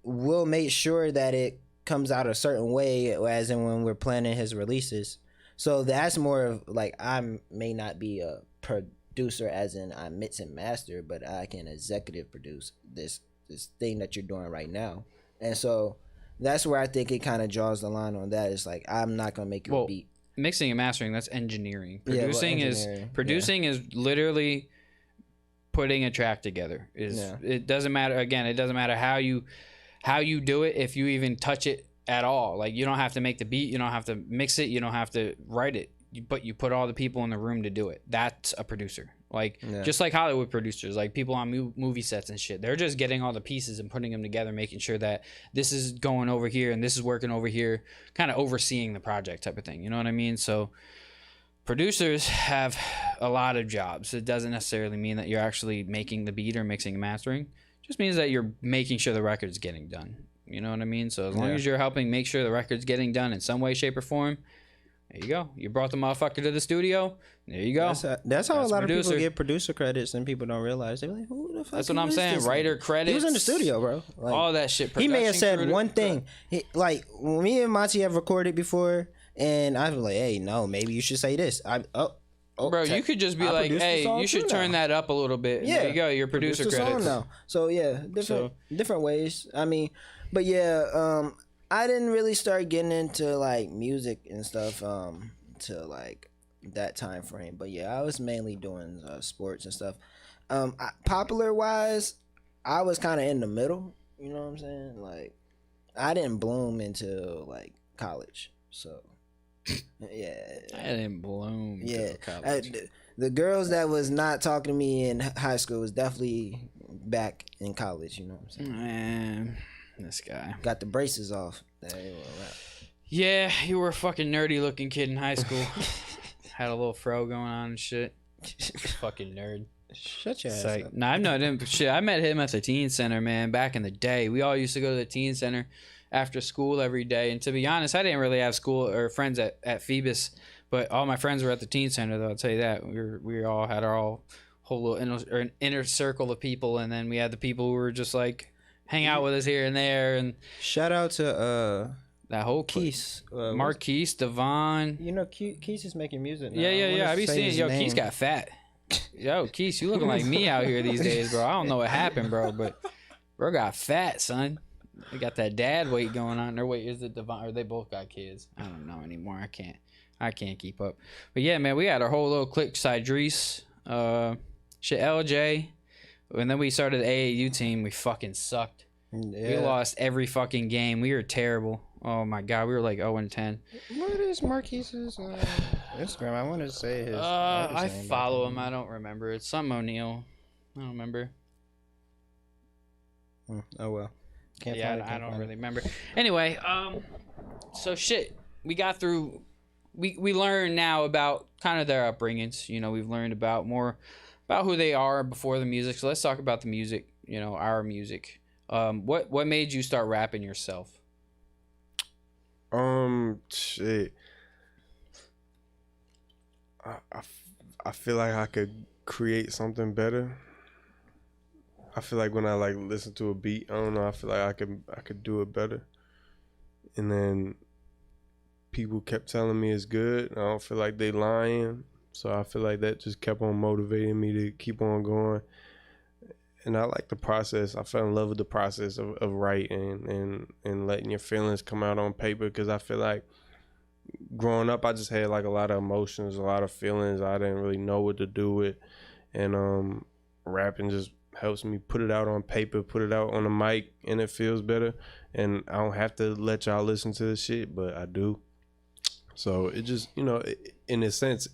B: we'll make sure that it comes out a certain way, as in when we're planning his releases. So that's more of like, I may not be a producer as in I mix and master, but I can executive produce this thing that you're doing right now. And so that's where I think it kind of draws the line on that. It's like I'm not gonna make you a beat.
A: Mixing and mastering, that's engineering.
B: Yeah,
A: Producing is literally putting a track together. It doesn't matter, again, it doesn't matter how you do it, if you even touch it at all. Like, you don't have to make the beat, you don't have to mix it, you don't have to write it, but you put all the people in the room to do it. That's a producer. Like, just like Hollywood producers, like people on movie sets and shit, they're just getting all the pieces and putting them together, making sure that this is going over here and this is working over here, kind of overseeing the project type of thing. You know what I mean? So producers have a lot of jobs. It doesn't necessarily mean that you're actually making the beat or mixing and mastering. It just means that you're making sure the record's getting done. You know what I mean? So as long as you're helping make sure the record's getting done in some way, shape, or form, there you go. You brought the motherfucker to the studio. There you go.
B: That's how a lot of people get producer credits, and people don't realize. They're like, "Who the fuck?"
A: That's what I'm saying. Writer credits.
B: He was in the studio, bro. Like,
A: all that shit.
B: He may have said one thing. Like when me and Monty have recorded before, and I was like, "Hey, no, maybe you should say this."
A: Bro, you could just be like, "Hey, you should turn that up a little bit." Yeah, there you go. Your producer credits
B: now. So yeah, different ways. I mean, but yeah, I didn't really start getting into like music and stuff till like that time frame. But yeah, I was mainly doing sports and stuff. Popular wise, I was kind of in the middle. You know what I'm saying? Like, I didn't bloom until like college. So yeah,
A: I didn't bloom. Yeah, college.
B: The girls that was not talking to me in high school was definitely back in college. You know what I'm saying?
A: Man. This guy
B: got the braces off.
A: Yeah, you were a fucking nerdy looking kid in high school. Had a little fro going on and shit. Fucking nerd.
B: Shut your ass up.
A: Nah, I've known him. Shit, I met him at the teen center, man, back in the day. We all used to go to the teen center after school every day. And to be honest, I didn't really have school or friends at Phoebus, but all my friends were at the teen center, though. I'll tell you that. We all had our whole little inner circle of people, and then we had the people who were just like hang out with us here and there. And
B: shout out to
A: that whole
B: Keese,
A: Marquise, Devon.
B: You know, Keese is making music now.
A: Yeah. I be seeing, yo, Keese got fat. Yo, Keese, you looking like me out here these days, bro. I don't know what happened, bro, but bro got fat, son. They got that dad weight going on. Or wait, is it Devon? Or they both got kids? I don't know anymore. I can't keep up. But yeah, man, we had our whole little clique. Cydrees, LJ. And then we started the AAU team. We fucking sucked. Yeah. We lost every fucking game. We were terrible. Oh my god, we were like 0-10.
B: What is Marquise's Instagram? I want to say his.
A: I follow him. I don't remember. It's something O'Neal. I don't remember.
B: Oh well.
A: I don't really remember. Anyway, so shit. We got through. We learned now about kind of their upbringings. You know, we've learned about more about who they are before the music. So let's talk about the music. You know, our music. What made you start rapping yourself?
C: Shit. I feel like I could create something better. I feel like when I like listen to a beat, I don't know, I feel like I could do it better. And then people kept telling me it's good. I don't feel like they lying. So I feel like that just kept on motivating me to keep on going. And I like the process. I fell in love with the process of writing and letting your feelings come out on paper, because I feel like growing up, I just had like a lot of emotions, a lot of feelings I didn't really know what to do with. And rapping just helps me put it out on paper, put it out on the mic, and it feels better. And I don't have to let y'all listen to this shit, but I do. So it just, you know, in a sense,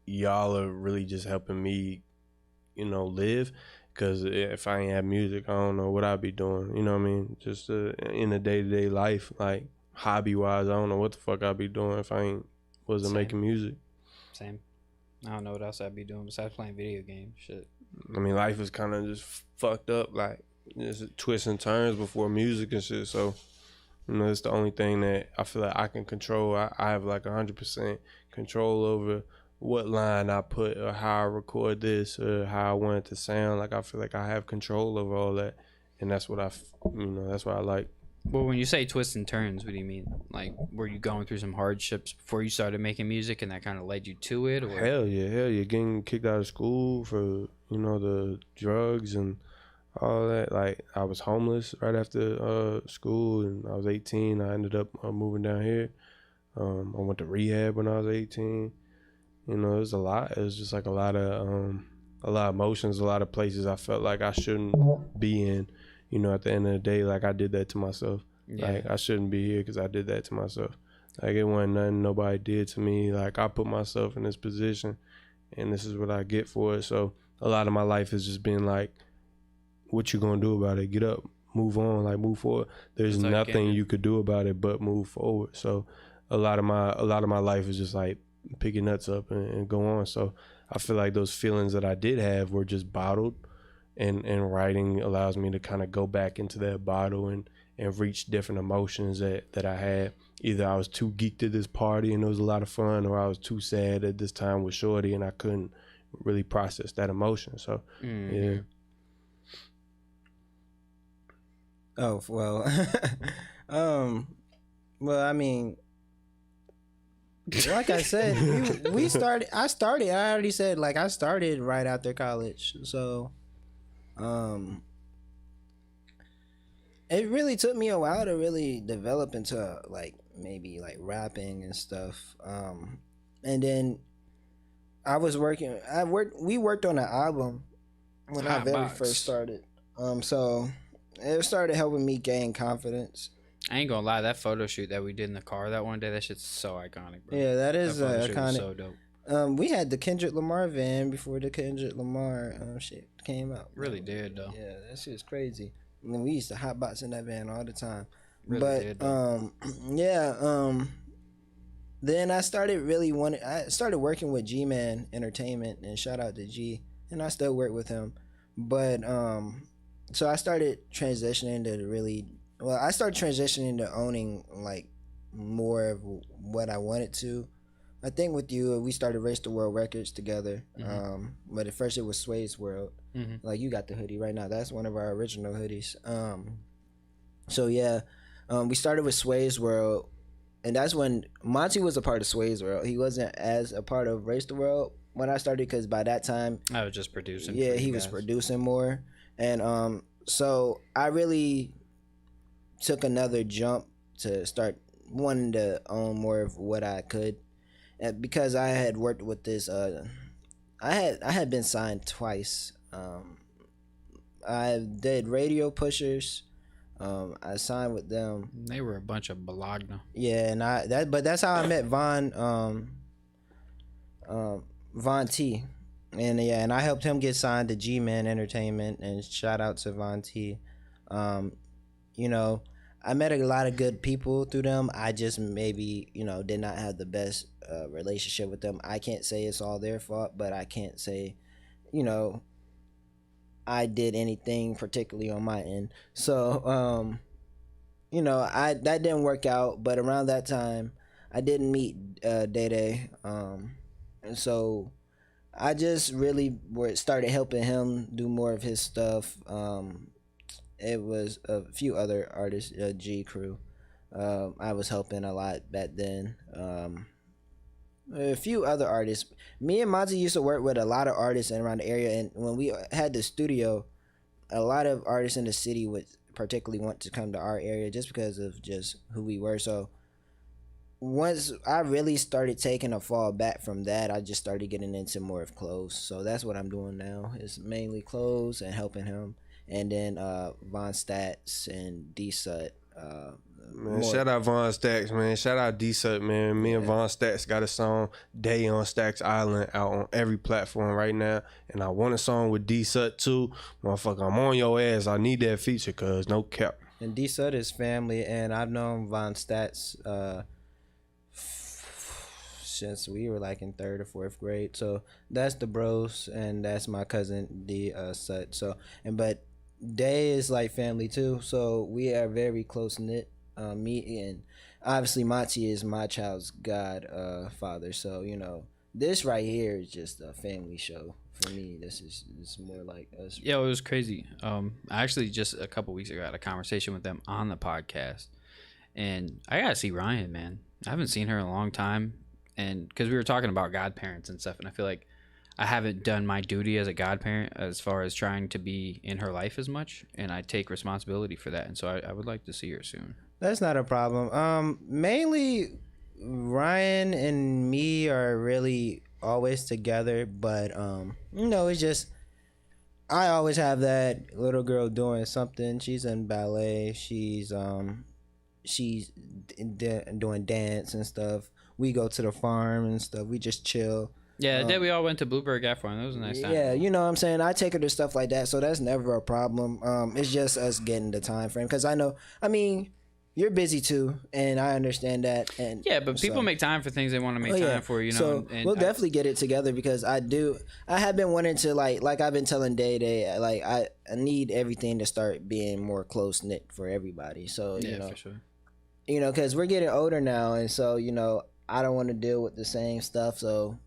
C: y'all are really just helping me, you know, live. Because if I ain't have music, I don't know what I'd be doing. You know what I mean? Just in a day-to-day life, like hobby-wise, I don't know what the fuck I'd be doing if I wasn't making music.
A: Same. I don't know what else I'd be doing besides playing video games. Shit.
C: I mean, life is kind of just fucked up, like just twists and turns before music and shit. So, you know, it's the only thing that I feel like I can control. I have like 100% control over what line I put or how I record this or how I want it to sound. Like, I feel like I have control over all that, and that's what that's what I like.
A: Well, when you say twists and turns, what do you mean? Like, were you going through some hardships before you started making music, and that kind of led you to it, or?
C: Hell yeah. Getting kicked out of school for, the drugs and all that. Like, I was homeless right after school, and I was 18. I ended up moving down here. I went to rehab when I was 18. It was a lot. It was just like a lot of emotions, a lot of places I felt like I shouldn't be in. At the end of the day, like, I did that to myself. Yeah. Like, I shouldn't be here because I did that to myself. Like, it wasn't nothing nobody did to me. Like, I put myself in this position, and this is what I get for it. So a lot of my life has just been like, what you gonna do about it? Get up, move on, like, move forward. There's nothing you could do about it but move forward. So a lot of my life is just like pick your nuts up and go on. So I feel like those feelings that I did have were just bottled. And writing allows me to kind of go back into that bottle and reach different emotions that I had. Either I was too geeked at this party and it was a lot of fun, or I was too sad at this time with Shorty and I couldn't really process that emotion. So, yeah.
B: Oh, well. Well, I mean, like I said, I already said, like, I started right after college. So, it really took me a while to really develop into like maybe like rapping and stuff. And then we worked on an album when I very first started. So it started helping me gain confidence.
A: I ain't gonna lie, that photo shoot that we did in the car that one day, that shit's so iconic, bro.
B: Yeah, that is iconic.
A: So dope.
B: We had the Kendrick Lamar van before the Kendrick Lamar shit came out.
A: Really did though.
B: Yeah, that shit's crazy. And we used to hotbox in that van all the time.
A: Really
B: but did, then I started working with G-Man Entertainment, and shout out to G, and I still work with him. But so I started transitioning to owning like more of what I wanted to. I think with you, we started Race the World Records together. Mm-hmm. But at first it was Sway's World. Mm-hmm. Like, you got the hoodie right now. That's one of our original hoodies. So yeah, we started with Sway's World, and that's when Monty was a part of Sway's World. He wasn't as a part of Race the World when I started, because by that time
A: I was just producing.
B: Yeah, he was producing more, and so I really took another jump to start wanting to own more of what I could. Because I had worked with this, I had been signed twice. I did Radio Pushers. I signed with them.
A: They were a bunch of Bologna.
B: Yeah, and that's how I met Von T. And yeah, and I helped him get signed to G-Man Entertainment, and shout out to Von T. I met a lot of good people through them. I just maybe, did not have the best relationship with them. I can't say it's all their fault, but I can't say, I did anything particularly on my end. So, that didn't work out. But around that time, I didn't meet Day. And so I just really started helping him do more of his stuff. It was a few other artists, G Crew. I was helping a lot back then. A few other artists. Me and Monty used to work with a lot of artists around the area, and when we had the studio, a lot of artists in the city would particularly want to come to our area just because of just who we were. So once I really started taking a fall back from that, I just started getting into more of clothes. So that's what I'm doing now, is mainly clothes and helping him. And then Von Stats and D-Sut.
C: Man, shout out Von Stacks, man. Shout out D-Sut, man. Me and Von Stacks got a song, Day on Stacks Island, out on every platform right now. And I want a song with D-Sut too. Motherfucker, I'm on your ass. I need that feature, cuz no cap.
B: And D-Sut is family, and I've known Von Stats since we were like in 3rd or 4th grade. So that's the bros, and that's my cousin D-Sut. So, but Day is like family too, so we are very close knit. Me and obviously Monty is my child's godfather, so this right here is just a family show for me, this is more like us.
A: Yeah, it was crazy. I actually just a couple weeks ago had a conversation with them on the podcast, and I gotta see Ryan, man. I haven't seen her in a long time, and because we were talking about godparents and stuff, and I feel like I haven't done my duty as a godparent as far as trying to be in her life as much, and I take responsibility for that, and so I would like to see her soon.
B: That's not a problem. Mainly, Ryan and me are really always together, but it's just I always have that little girl doing something. She's in ballet. She's doing dance and stuff. We go to the farm and stuff. We just chill.
A: Yeah, we all went to Blueberry Gap Farm. That was a nice time.
B: Yeah, you know what I'm saying? I take her to stuff like that, so that's never a problem. It's just us getting the time frame, because you're busy too, and I understand that. And
A: yeah, but people make time for things they want to make time for, you know.
B: So we'll definitely get it together, because I have been wanting to like I've been telling Day, like I need everything to start being more close knit for everybody. So
A: for sure.
B: Because we're getting older now, and so I don't want to deal with the same stuff. So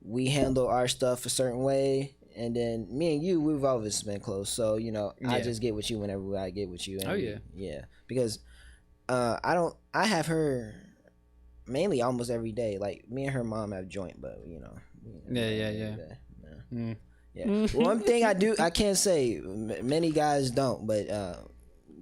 B: we handle our stuff a certain way. And then me and you, we've always been close. So, I just get with you whenever I get with you. And yeah. Because I have her mainly almost every day. Like, me and her mom have joint, but,
A: Yeah.
B: One thing I can't say, many guys don't, but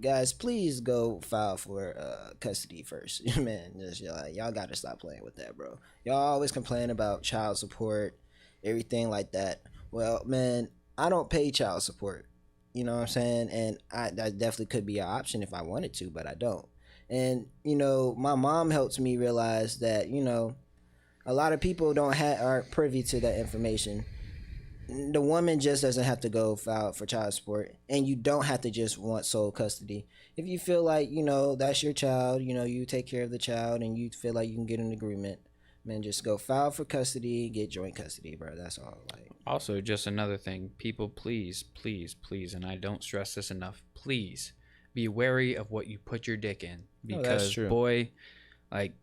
B: guys, please go file for custody first. Man, just y'all got to stop playing with that, bro. Y'all always complain about child support, everything like that. Well, man, I don't pay child support. You know what I'm saying? And that definitely could be an option if I wanted to, but I don't. And, my mom helps me realize that, a lot of people aren't privy to that information. The woman just doesn't have to go file for child support, and you don't have to just want sole custody. If you feel like, that's your child, you take care of the child, and you feel like you can get an agreement, man, just go file for custody, get joint custody, bro. That's all. Like,
A: also, just another thing, people, please, and I don't stress this enough, please be wary of what you put your dick in, because boy, like,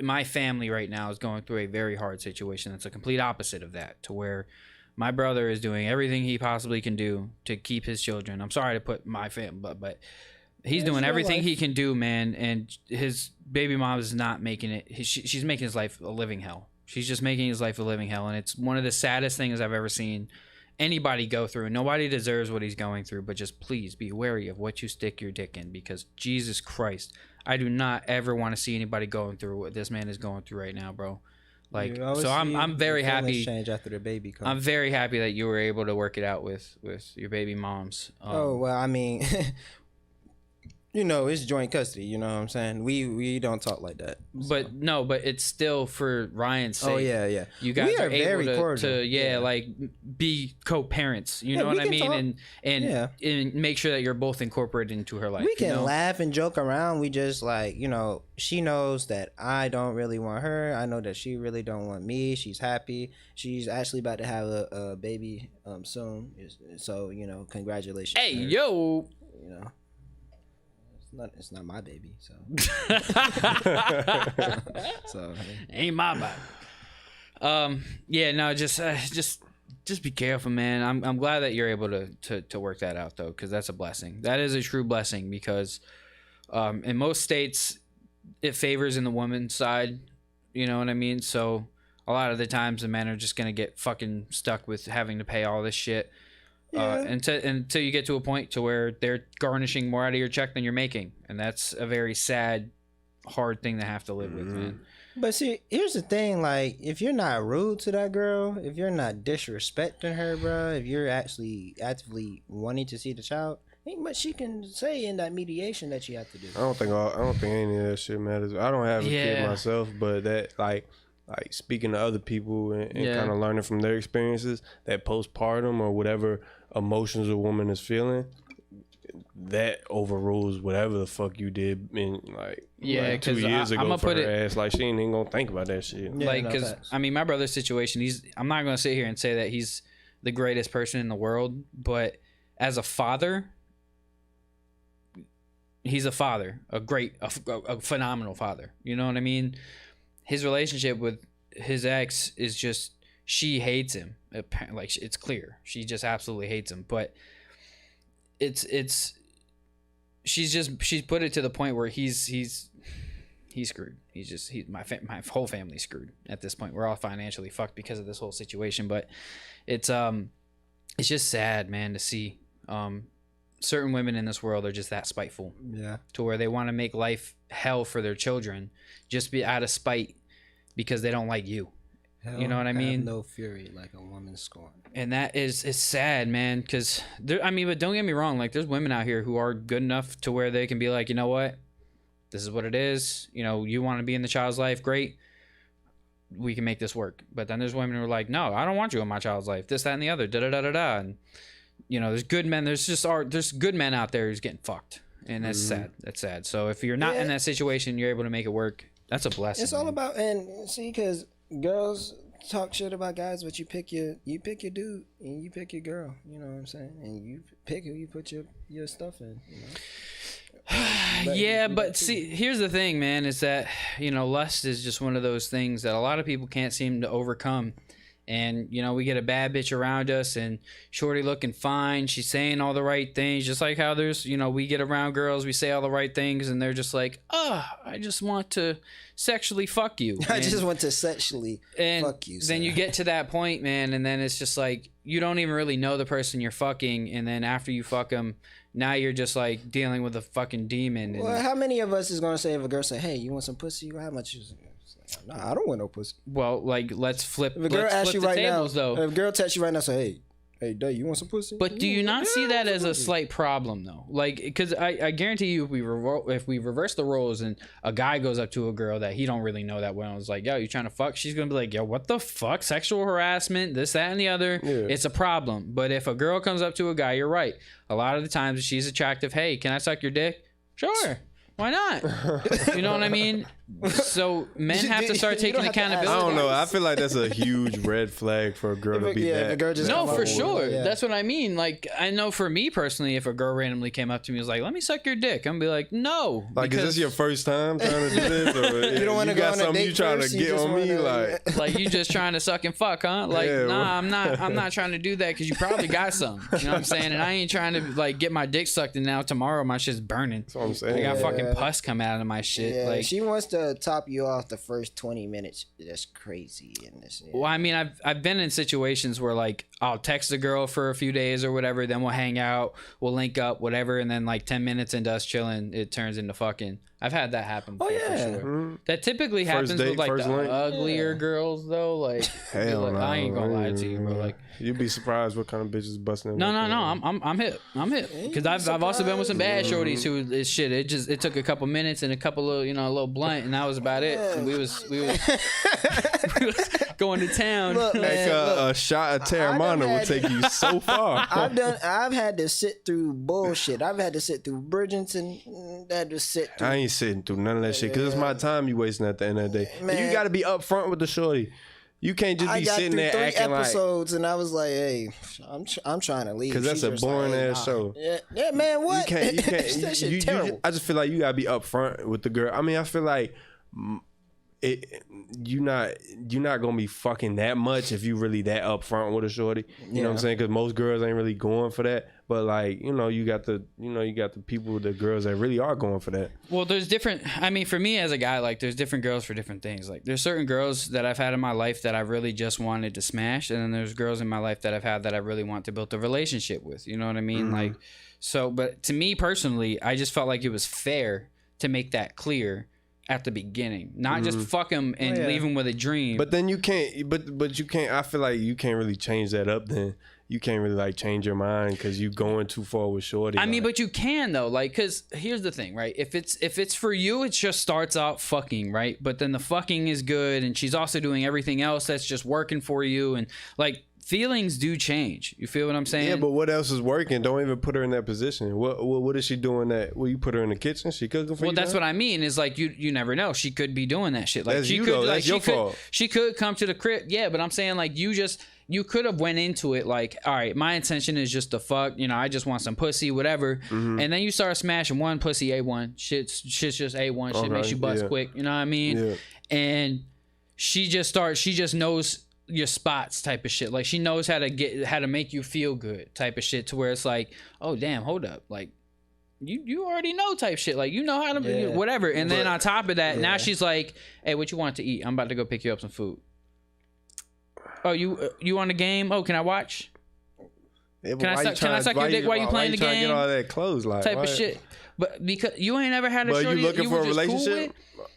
A: my family right now is going through a very hard situation that's a complete opposite of that, to where my brother is doing everything he possibly can do to keep his children. I'm sorry to put my family, but he's doing everything he can do, man, and his baby mom is not making it. She's making his life a living hell. She's just making his life a living hell, and it's one of the saddest things I've ever seen anybody go through. Nobody deserves what he's going through, but just please be wary of what you stick your dick in, because Jesus Christ, I do not ever want to see anybody going through what this man is going through right now, bro. Like, so I'm very happy.
B: Change after the baby comes.
A: I'm very happy that you were able to work it out with your baby moms.
B: It's joint custody. You know what I'm saying? We don't talk like that.
A: So. But it's still for Ryan's sake.
B: Oh yeah.
A: You guys are very able to like be co-parents. You know what I mean? And make sure that you're both incorporated into her life.
B: We can laugh and joke around. We just she knows that I don't really want her. I know that she really don't want me. She's happy. She's actually about to have a baby soon. So congratulations.
A: Hey yo.
B: It's not my baby, so.
A: Ain't my baby. Just be careful, man. I'm glad that you're able to work that out, though, because that's a blessing. That is a true blessing, because in most states it favors in the woman's side. You know what I mean? So a lot of the times the men are just gonna get fucking stuck with having to pay all this shit. Until you get to a point to where they're garnishing more out of your check than you're making, and that's a very sad, hard thing to have to live with, man.
B: But see, here's the thing: like, if you're not rude to that girl, if you're not disrespecting her, bro, if you're actually actively wanting to see the child, ain't much she can say in that mediation that you have to do.
C: I don't think any of that shit matters. I don't have a kid myself, but that like speaking to other people and kind of learning from their experiences, that postpartum or whatever emotions a woman is feeling, that overrules whatever the fuck you did in 2 years ago for her ass. Like, she ain't even gonna think about that shit.
A: Yeah, like, because my brother's situation, I'm not gonna sit here and say that he's the greatest person in the world, but as a father, he's a father, a phenomenal father. You know what I mean? His relationship with his ex is just, she hates him. Like, it's clear. She just absolutely hates him. But she's put it to the point where he's screwed. My whole family's screwed at this point. We're all financially fucked because of this whole situation. But it's just sad, man, to see certain women in this world are just that spiteful.
B: Yeah.
A: To where they want to make life hell for their children, just be out of spite because they don't like you.
B: Hell,
A: you know what I mean?
B: Have no fury like a woman scorned.
A: And that is sad, man. Because but don't get me wrong. Like, there's women out here who are good enough to where they can be like, you know what, this is what it is. You know, you want to be in the child's life, great. We can make this work. But then there's women who are like, no, I don't want you in my child's life. This, that, and the other. Da da da da da. And you know, there's good men. There's good men out there who's getting fucked, and that's sad. That's sad. So if you're not in that situation, you're able to make it work. That's a blessing.
B: It's all about, and see, because girls talk shit about guys, but you pick your dude and you pick your girl. You know what I'm saying? And you pick who you put your stuff in. You know?
A: Yeah, but see, here's the thing, man, is that, you know, lust is just one of those things that a lot of people can't seem to overcome. And, you know, we get a bad bitch around us and shorty looking fine. She's saying all the right things. Just like how there's, you know, we get around girls, we say all the right things, and they're just like, I just want to sexually fuck you.
B: I just want to sexually fuck you.
A: Then you get to that point, man, and then it's just like, you don't even really know the person you're fucking. And then after you fuck them, now you're just like dealing with a fucking demon.
B: Well, how many of us is going to say if a girl say, hey, you want some pussy? How much is it? Nah, I don't want no pussy.
A: Well, like, let's flip.
B: If a girl asks you right
A: tables,
B: now,
A: though.
B: if a girl texts you right now, say, hey, Dave, you want some pussy?
A: But do you not see that as a slight problem, though? Like, because I guarantee you, if we reverse the roles and a guy goes up to a girl that he don't really know that well and is like, yo, you trying to fuck? She's gonna be like, yo, what the fuck? Sexual harassment, this, that, and the other. Yeah. It's a problem. But if a girl comes up to a guy, you're right. A lot of the times, if she's attractive, hey, can I suck your dick? Sure. Why not? You know what I mean? So men have to start taking accountability.
C: I don't know. I feel like that's a huge red flag for a girl to be that.
A: No, for sure. Yeah. That's what I mean. Like, I know for me personally, if a girl randomly came up to me and was like, let me suck your dick, I'm gonna be like, no.
C: Like, is this your first time trying to do this? Or
B: you don't want to go on a date
C: you trying to get on me?
A: Like you just trying to suck and fuck, huh? Like, yeah, nah, I'm not trying to do that because you probably got some. You know what I'm saying? And I ain't trying to like get my dick sucked and now tomorrow my shit's burning.
C: That's what I'm saying.
A: I got fucking pus coming out of my shit.
B: Yeah,
A: like,
B: she wants to top you off the first 20 minutes. That's crazy in this.
A: Well, I mean, I've been in situations where like I'll text a girl for a few days or whatever, then we'll hang out, we'll link up, whatever, and then like 10 minutes into us chilling, it turns into fucking. I've had that happen before, for sure. Mm-hmm. That typically happens with like the uglier girls though. Like,
C: hell no.
A: I ain't gonna lie to you, bro. Like,
C: you'd be surprised what kind of bitches busting in.
A: No. I'm hip. Because I've also been with some bad shorties who is shit. It took a couple minutes and a couple of, you know, a little blunt, and that was about it. And we was going to town.
C: Look, man, a shot of Terramana would take you so far.
B: I've had to sit through bullshit. I've had to sit through Bridgerton. Had to sit through.
C: I ain't sitting through none of that shit because it's my time you wasting at the end of the day. Man, and you got to be upfront with the shorty. You can't just be sitting there acting like. I got 3 episodes and I was like, "Hey, I'm trying to leave." Because that's a boring ass show.
B: Yeah, man. What?
C: You can't. That shit terrible. I just feel like you gotta be upfront with the girl. I mean, I feel like you're not gonna be fucking that much if you really that upfront with a shorty. You know what I'm saying? Because most girls ain't really going for that. But like, you got the people, the girls that really are going for that.
A: Well, there's different. I mean, for me as a guy, like, there's different girls for different things. Like, there's certain girls that I've had in my life that I really just wanted to smash, and then there's girls in my life that I've had that I really want to build a relationship with. You know what I mean? Mm-hmm. Like, so. But to me personally, I just felt like it was fair to make that clear at the beginning, not just fuck him and leave him with a dream.
C: But then you can't. But you can't. I feel like you can't really change that up. Then you can't really like change your mind because you going too far with shorty.
A: I mean, but you can though, like, because here's the thing, right? If it's for you, it just starts out fucking, right? But then the fucking is good, and she's also doing everything else that's just working for you, and like. Feelings do change. You feel what I'm saying?
C: Yeah, but what else is working? Don't even put her in that position. What is she doing that? Will you put her in the kitchen? She cooking for you?
A: Well, that's what I mean. Is like you never know. She could be doing that shit. Like
C: that's
A: she
C: you
A: could.
C: Though.
A: Like
C: that's your fault.
A: She could come to the crib. Yeah, but I'm saying like you could have went into it like, all right, my intention is just to fuck. You know, I just want some pussy, whatever. Mm-hmm. And then you start smashing one pussy, A1. Shit's just A1. Shit makes you bust quick. You know what I mean? Yeah. And she just knows. your spots type of shit. Like she knows how to make you feel good type of shit, to where it's like, oh damn, hold up, like you already know type shit. Like you know how to whatever. And then on top of that, now she's like, hey, what you want to eat? I'm about to go pick you up some food. Oh, you on the game? Oh, can I watch?
C: Yeah,
A: can I suck your dick while you playing the game?
C: Get all that clothes like
A: type of shit. But because you ain't never had a shorty
C: you looking
A: that you
C: for
A: was
C: a
A: just
C: relationship?
A: Cool with?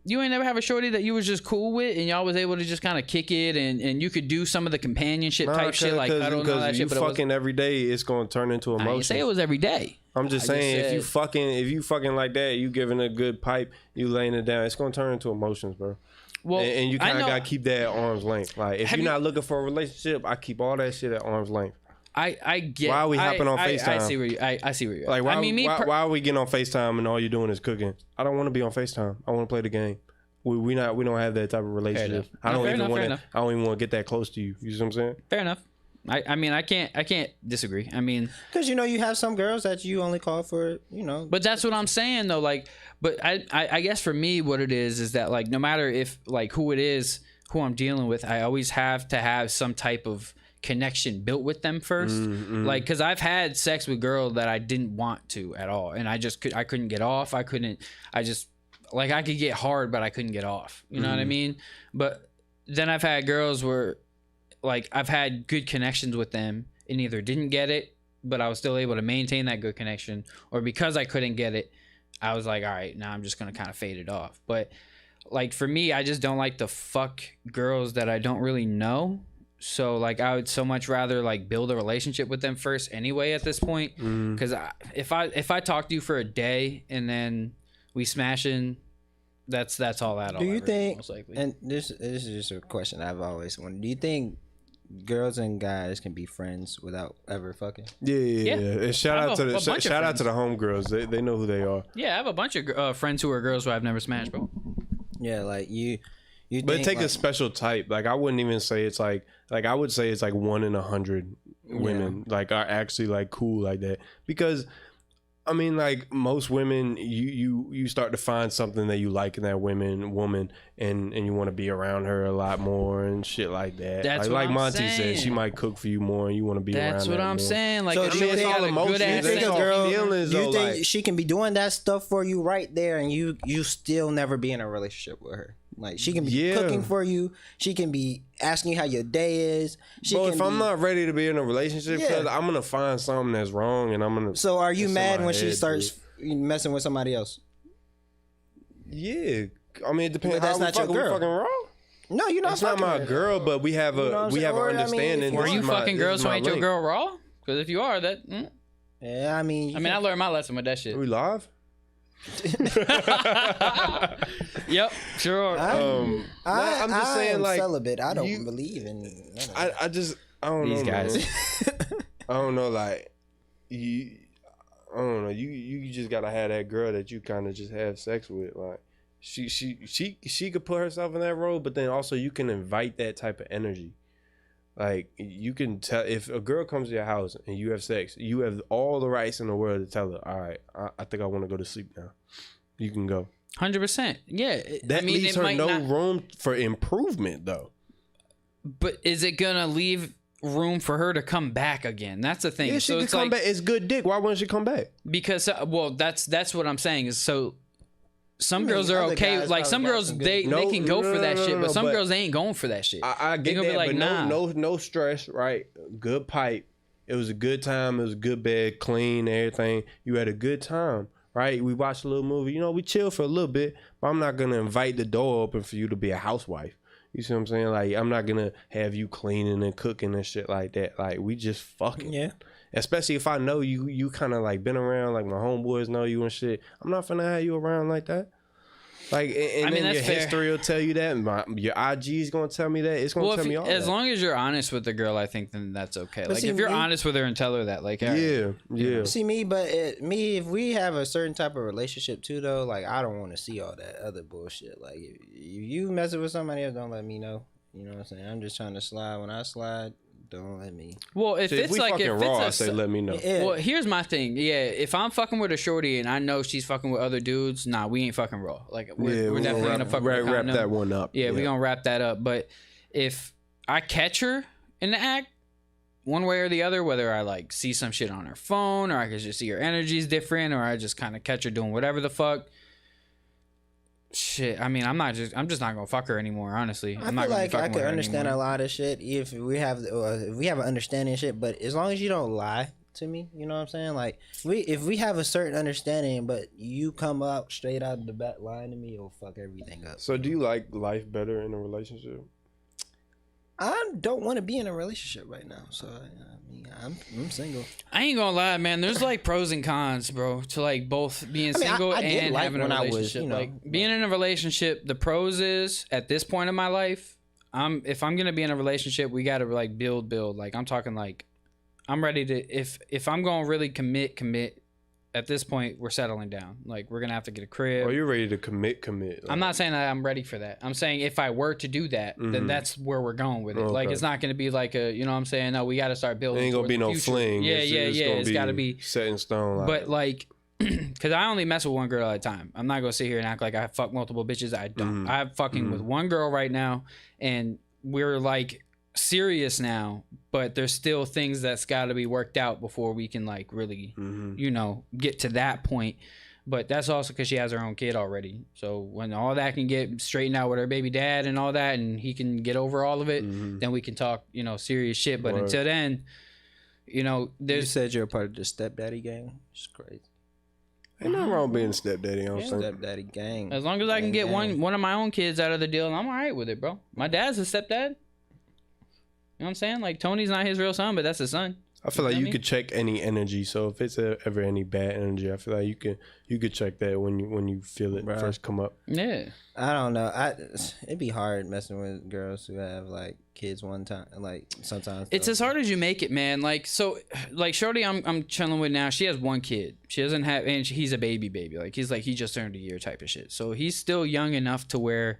A: You ain't never have a shorty that you was just cool with, and y'all was able to just kind of kick it, and you could do some of the companionship type shit, like cuddle and all that shit.
C: But fucking every day, it's gonna turn into emotion. I didn't
A: say it was every day.
C: I'm just saying, if you fucking like that, you giving a good pipe, you laying it down, it's gonna turn into emotions, bro. Well, and you kind of gotta keep that at arm's length. Like if you're not looking for a relationship, I keep all that shit at arm's length.
A: I get.
C: Why are we hopping on FaceTime?
A: I see where you. I see where you're.
C: Like why are we getting on FaceTime and all you're doing is cooking? I don't want to be on FaceTime. I want to play the game. We don't have that type of relationship. I don't even want to get that close to you. You see what I'm saying?
A: Fair enough. I mean I can't disagree. I mean,
B: because you have some girls that you only call for
A: But that's what I'm saying though. Like, but I guess for me what it is that like no matter if like who it is who I'm dealing with, I always have to have some type of connection built with them first. Like because I've had sex with girls that I didn't want to at all, and I couldn't get off. I just like I could get hard, but I couldn't get off. You know what I mean? But then I've had girls where, like, I've had good connections with them and either didn't get it, but I was still able to maintain that good connection, or because I couldn't get it, I was like, all right, now I'm just gonna kind of fade it off. But like for me, I just don't like to fuck girls that I don't really know. So like I would so much rather like build a relationship with them first anyway at this point. Because if I talk to you for a day and then we smashing, that's all that.
B: Do you think? Most likely. And this is just a question I've always wondered. Do you think girls and guys can be friends without ever fucking?
C: Yeah. And shout out to the homegirls. They know who they are.
A: Yeah, I have a bunch of friends who are girls who I've never smashed, bro.
B: Yeah, like you.
C: But it takes a special type. Like I wouldn't even say it's like I would say it's like 1 in 100 women like are actually like cool like that, because I mean, like most women, you start to find something that you like in that woman, and you want to be around her a lot more and shit like that.
A: That's like
C: Monty said, she might cook for you more, and you want to be around.
A: That's what I'm saying. Like,
B: so
C: it's all emotions.
B: You think a girl, she can be doing that stuff for you right there, and you still never be in a relationship with her? Like she can be cooking for you. She can be asking you how your day is.
C: I'm not ready to be in a relationship, because I'm gonna find something that's wrong, and I'm gonna.
B: So are you mad when she starts messing with somebody else?
C: Yeah, I mean it depends.
B: But that's not your girl.
C: We fucking wrong?
B: No, you're not.
C: That's not my girl, but we have an understanding.
A: Were you fucking girls who ain't your girl raw? Because if you are, that.
B: Yeah, I mean,
A: I learned my lesson with that shit.
C: Are we live?
A: Yep, sure.
B: I'm just saying, like, celibate. I don't believe in.
C: I don't know,
A: these guys.
C: I don't know, like you. I don't know. You just gotta have that girl that you kind of just have sex with. Like she could put herself in that role, but then also you can invite that type of energy. Like you can tell if a girl comes to your house and you have sex, you have all the rights in the world to tell her, all right, I think I want to go to sleep now. You can go.
A: 100%. Yeah.
C: That leaves her no room for improvement, though.
A: But is it gonna leave room for her to come back again? That's the thing.
C: Yeah, she could come back. It's good dick. Why wouldn't she come back?
A: Because that's what I'm saying is so. Some girls are okay. Like some girls, they can go for that shit, but some girls they ain't going for that shit.
C: I get that, like, but no stress, right? Good pipe. It was a good time. It was a good bed, clean, everything. You had a good time, right? We watched a little movie. We chilled for a little bit, but I'm not gonna invite the door open for you to be a housewife. You see what I'm saying? Like I'm not gonna have you cleaning and cooking and shit like that. Like we just fucking.
B: Yeah.
C: Especially if I know you kind of like been around, like my homeboys know you and shit. I'm not finna have you around like that. Like, and then your history will tell you that. And your IG is gonna tell me that. It's gonna tell me all that.
A: As long as you're honest with the girl, I think then that's okay. But like if you're honest with her and tell her that, like,
C: yeah.
B: See me, but if we have a certain type of relationship too, though, like I don't want to see all that other bullshit. Like if you messing with somebody else, don't let me know. You know what I'm saying? I'm just trying to slide. When I slide, don't let me.
A: Well, if it's
C: we
A: like
C: fucking raw, I say let me know.
B: Yeah.
A: Well, here's my thing. Yeah, if I'm fucking with a shorty and I know she's fucking with other dudes, nah, we ain't fucking raw. Like we're definitely gonna fucking
C: wrap that one up.
A: Yeah, we gonna wrap that up. But if I catch her in the act one way or the other, whether I like see some shit on her phone or I can just see her energy's different or I just kind of catch her doing whatever the fuck. Shit, I mean, I'm just not gonna fuck her anymore. Honestly,
B: I feel like I could understand
A: anymore.
B: a lot of shit if we have an understanding of shit, but as long as you don't lie to me, you know what I'm saying? Like if we have a certain understanding, but you come out straight out of the bat lying to me, it'll fuck everything up.
C: So do you like life better in a relationship?
B: I don't want to be in a relationship right now, so I mean, I'm single.
A: I ain't gonna lie, man. There's like pros and cons, bro, to like both being single and having a relationship. Like being in a relationship, the pros is at this point in my life, if I'm gonna be in a relationship, we gotta like build. Like I'm talking like I'm ready to if I'm gonna really commit. At this point, we're settling down. Like we're gonna have to get a crib.
C: Oh, you're ready to commit. Like.
A: I'm not saying that I'm ready for that. I'm saying if I were to do that, then that's where we're going with it. Okay. Like it's not gonna be like a, you know what I'm saying? No, we got to start building.
C: It ain't gonna be no fling.
A: Yeah. It's gotta be
C: set in stone.
A: But like, because I only mess with one girl at a time. I'm not gonna sit here and act like I fuck multiple bitches. I don't. I'm fucking with one girl right now, and we're like serious now, but there's still things that's got to be worked out before we can like really you know, get to that point. But that's also because she has her own kid already, so when all that can get straightened out with her baby dad and all that, and he can get over all of it, then we can talk, you know, serious shit. But until then, you know,
B: you said you're a part of the stepdaddy gang. It's crazy.
C: Ain't nothing wrong being a stepdaddy. I'm saying
B: stepdaddy gang.
A: As long as I can get one of my own kids out of the deal, I'm all right with it, bro. My dad's a stepdad. You know what I'm saying? Like Tony's not his real son, but that's his son.
C: I feel like you could check any energy. So if it's ever any bad energy, I feel like you could check that when you feel it first come up.
A: Yeah.
B: I don't know. It'd be hard messing with girls who have like kids one time. Like sometimes
A: it's as hard as you make it, man. Like so, like Shorty, I'm chilling with now. She has one kid. She doesn't have, and he's a baby. Like he just turned a year type of shit. So he's still young enough to where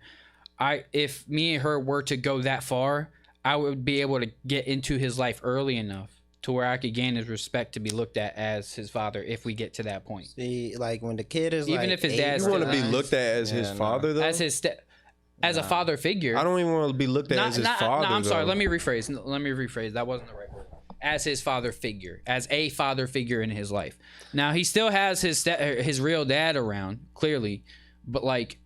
A: if me and her were to go that far, I would be able to get into his life early enough to where I could gain his respect to be looked at as his father if we get to that point.
B: See, like when the kid is
A: even if his dad,
C: you want to be looked at as his father though,
A: as a father figure.
C: I don't even want to be looked at as his father. No,
A: I'm sorry. Let me rephrase. That wasn't the right word. As his father figure, as a father figure in his life. Now he still has his real dad around, clearly, but like.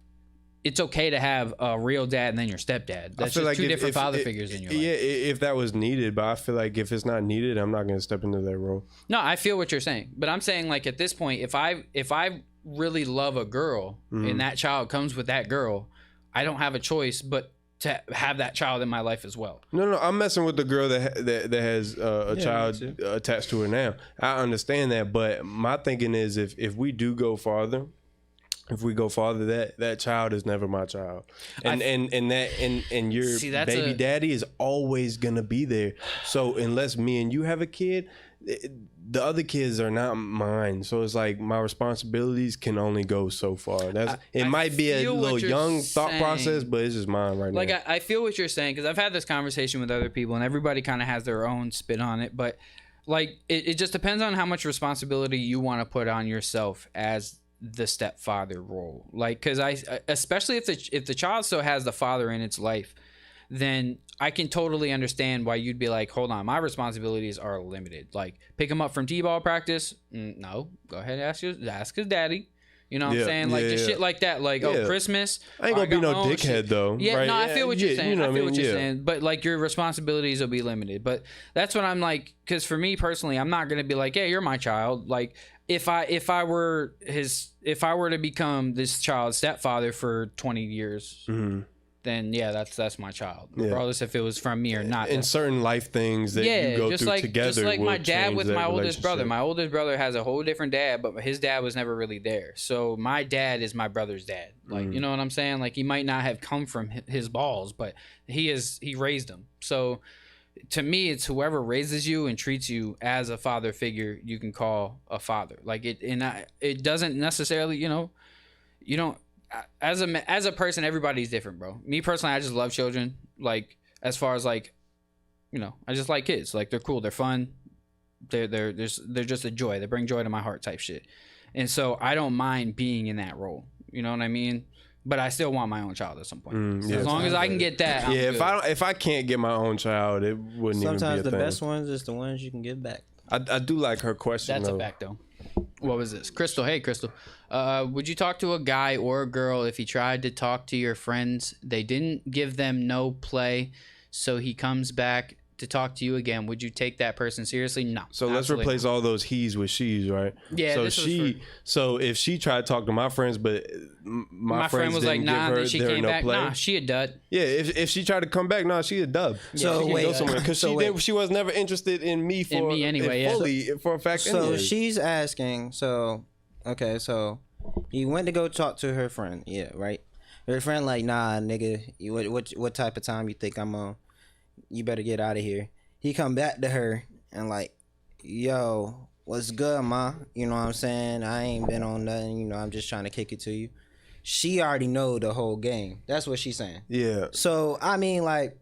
A: It's okay to have a real dad and then your stepdad. That's just like two different father figures in your life.
C: Yeah, if that was needed, but I feel like if it's not needed, I'm not going to step into that role.
A: No, I feel what you're saying, but I'm saying like at this point, if I really love a girl and that child comes with that girl, I don't have a choice but to have that child in my life as well.
C: No, I'm messing with the girl that has a child attached to her now. I understand that, but my thinking is if we do go farther. If we go farther, that child is never my child, and your baby daddy is always gonna be there. So unless me and you have a kid, the other kids are not mine. So it's like my responsibilities can only go so far. It might be a little young thought process, but it's just mine right now.
A: Like I feel what you're saying because I've had this conversation with other people, and everybody kind of has their own spin on it, but like it just depends on how much responsibility you want to put on yourself as the stepfather role. Like because especially if the child still has the father in its life, then I can totally understand why you'd be like, hold on, my responsibilities are limited. Like pick him up from t-ball practice, no, go ahead and ask his daddy. You know what I'm saying? Like just shit like that. Like Christmas,
C: I ain't gonna be no dickhead shit. Though.
A: Yeah,
C: right?
A: No, I feel what you're saying. I feel what you're saying. But like your responsibilities will be limited. But that's what I'm like, because for me personally, I'm not gonna be like, hey, you're my child. Like if I were to become this child's stepfather for 20 years, then yeah, that's my child, regardless if it was from me or not.
C: In certain life things that you go through together,
A: just like my dad with my oldest brother. My oldest brother has a whole different dad, but his dad was never really there. So my dad is my brother's dad. Like you know what I'm saying? Like he might not have come from his balls, but he raised him. So to me, it's whoever raises you and treats you as a father figure, you can call a father. Like it doesn't necessarily, you don't. As a person, everybody's different, bro. Me personally, I just love children. Like as far as like, I just like kids. Like they're cool, they're fun, they're just a joy. They bring joy to my heart, type shit. And so I don't mind being in that role. You know what I mean? but I still want my own child at some point. So
C: yeah,
A: as long as I can get that, I'm
C: Yeah,
A: good.
C: if I can't get my own child, it wouldn't even be a
B: Sometimes the
C: thing.
B: best ones is the ones you can give back.
C: I do like her question.
A: That's
C: though.
A: a fact, though. What was this? Crystal. Hey, Crystal. Would you talk to a guy or a girl if he tried to talk to your friends? They didn't give them no play, so he comes back to talk to you again. Would you take that person seriously? No.
C: So let's
A: absolutely
C: replace all those he's with she's, right?
A: Yeah,
C: So
A: this was
C: so if she tried to talk to my friends, but my
A: friend
C: friends
A: was like,
C: didn't
A: nah,
C: give her
A: then she
C: their
A: came
C: no
A: back.
C: play.
A: Nah, she a dud.
C: Yeah, if she tried to come back, nah, she a dub.
B: So
C: she can
B: wait,
C: go somewhere because
B: so wait.
C: she was never interested in me for
A: me anyway, yeah.
C: fully for a fact.
B: So
C: anyway.
B: she's asking. So okay, so he went to go talk to her friend. Yeah, right. Her friend like, nah, nigga, what type of time you think I'm on? You better get out of here. He come back to her and like, yo, what's good, ma? You know what I'm saying? I ain't been on nothing. You know, I'm just trying to kick it to you. She already know the whole game. That's what she's saying.
C: Yeah,
B: So I mean, like,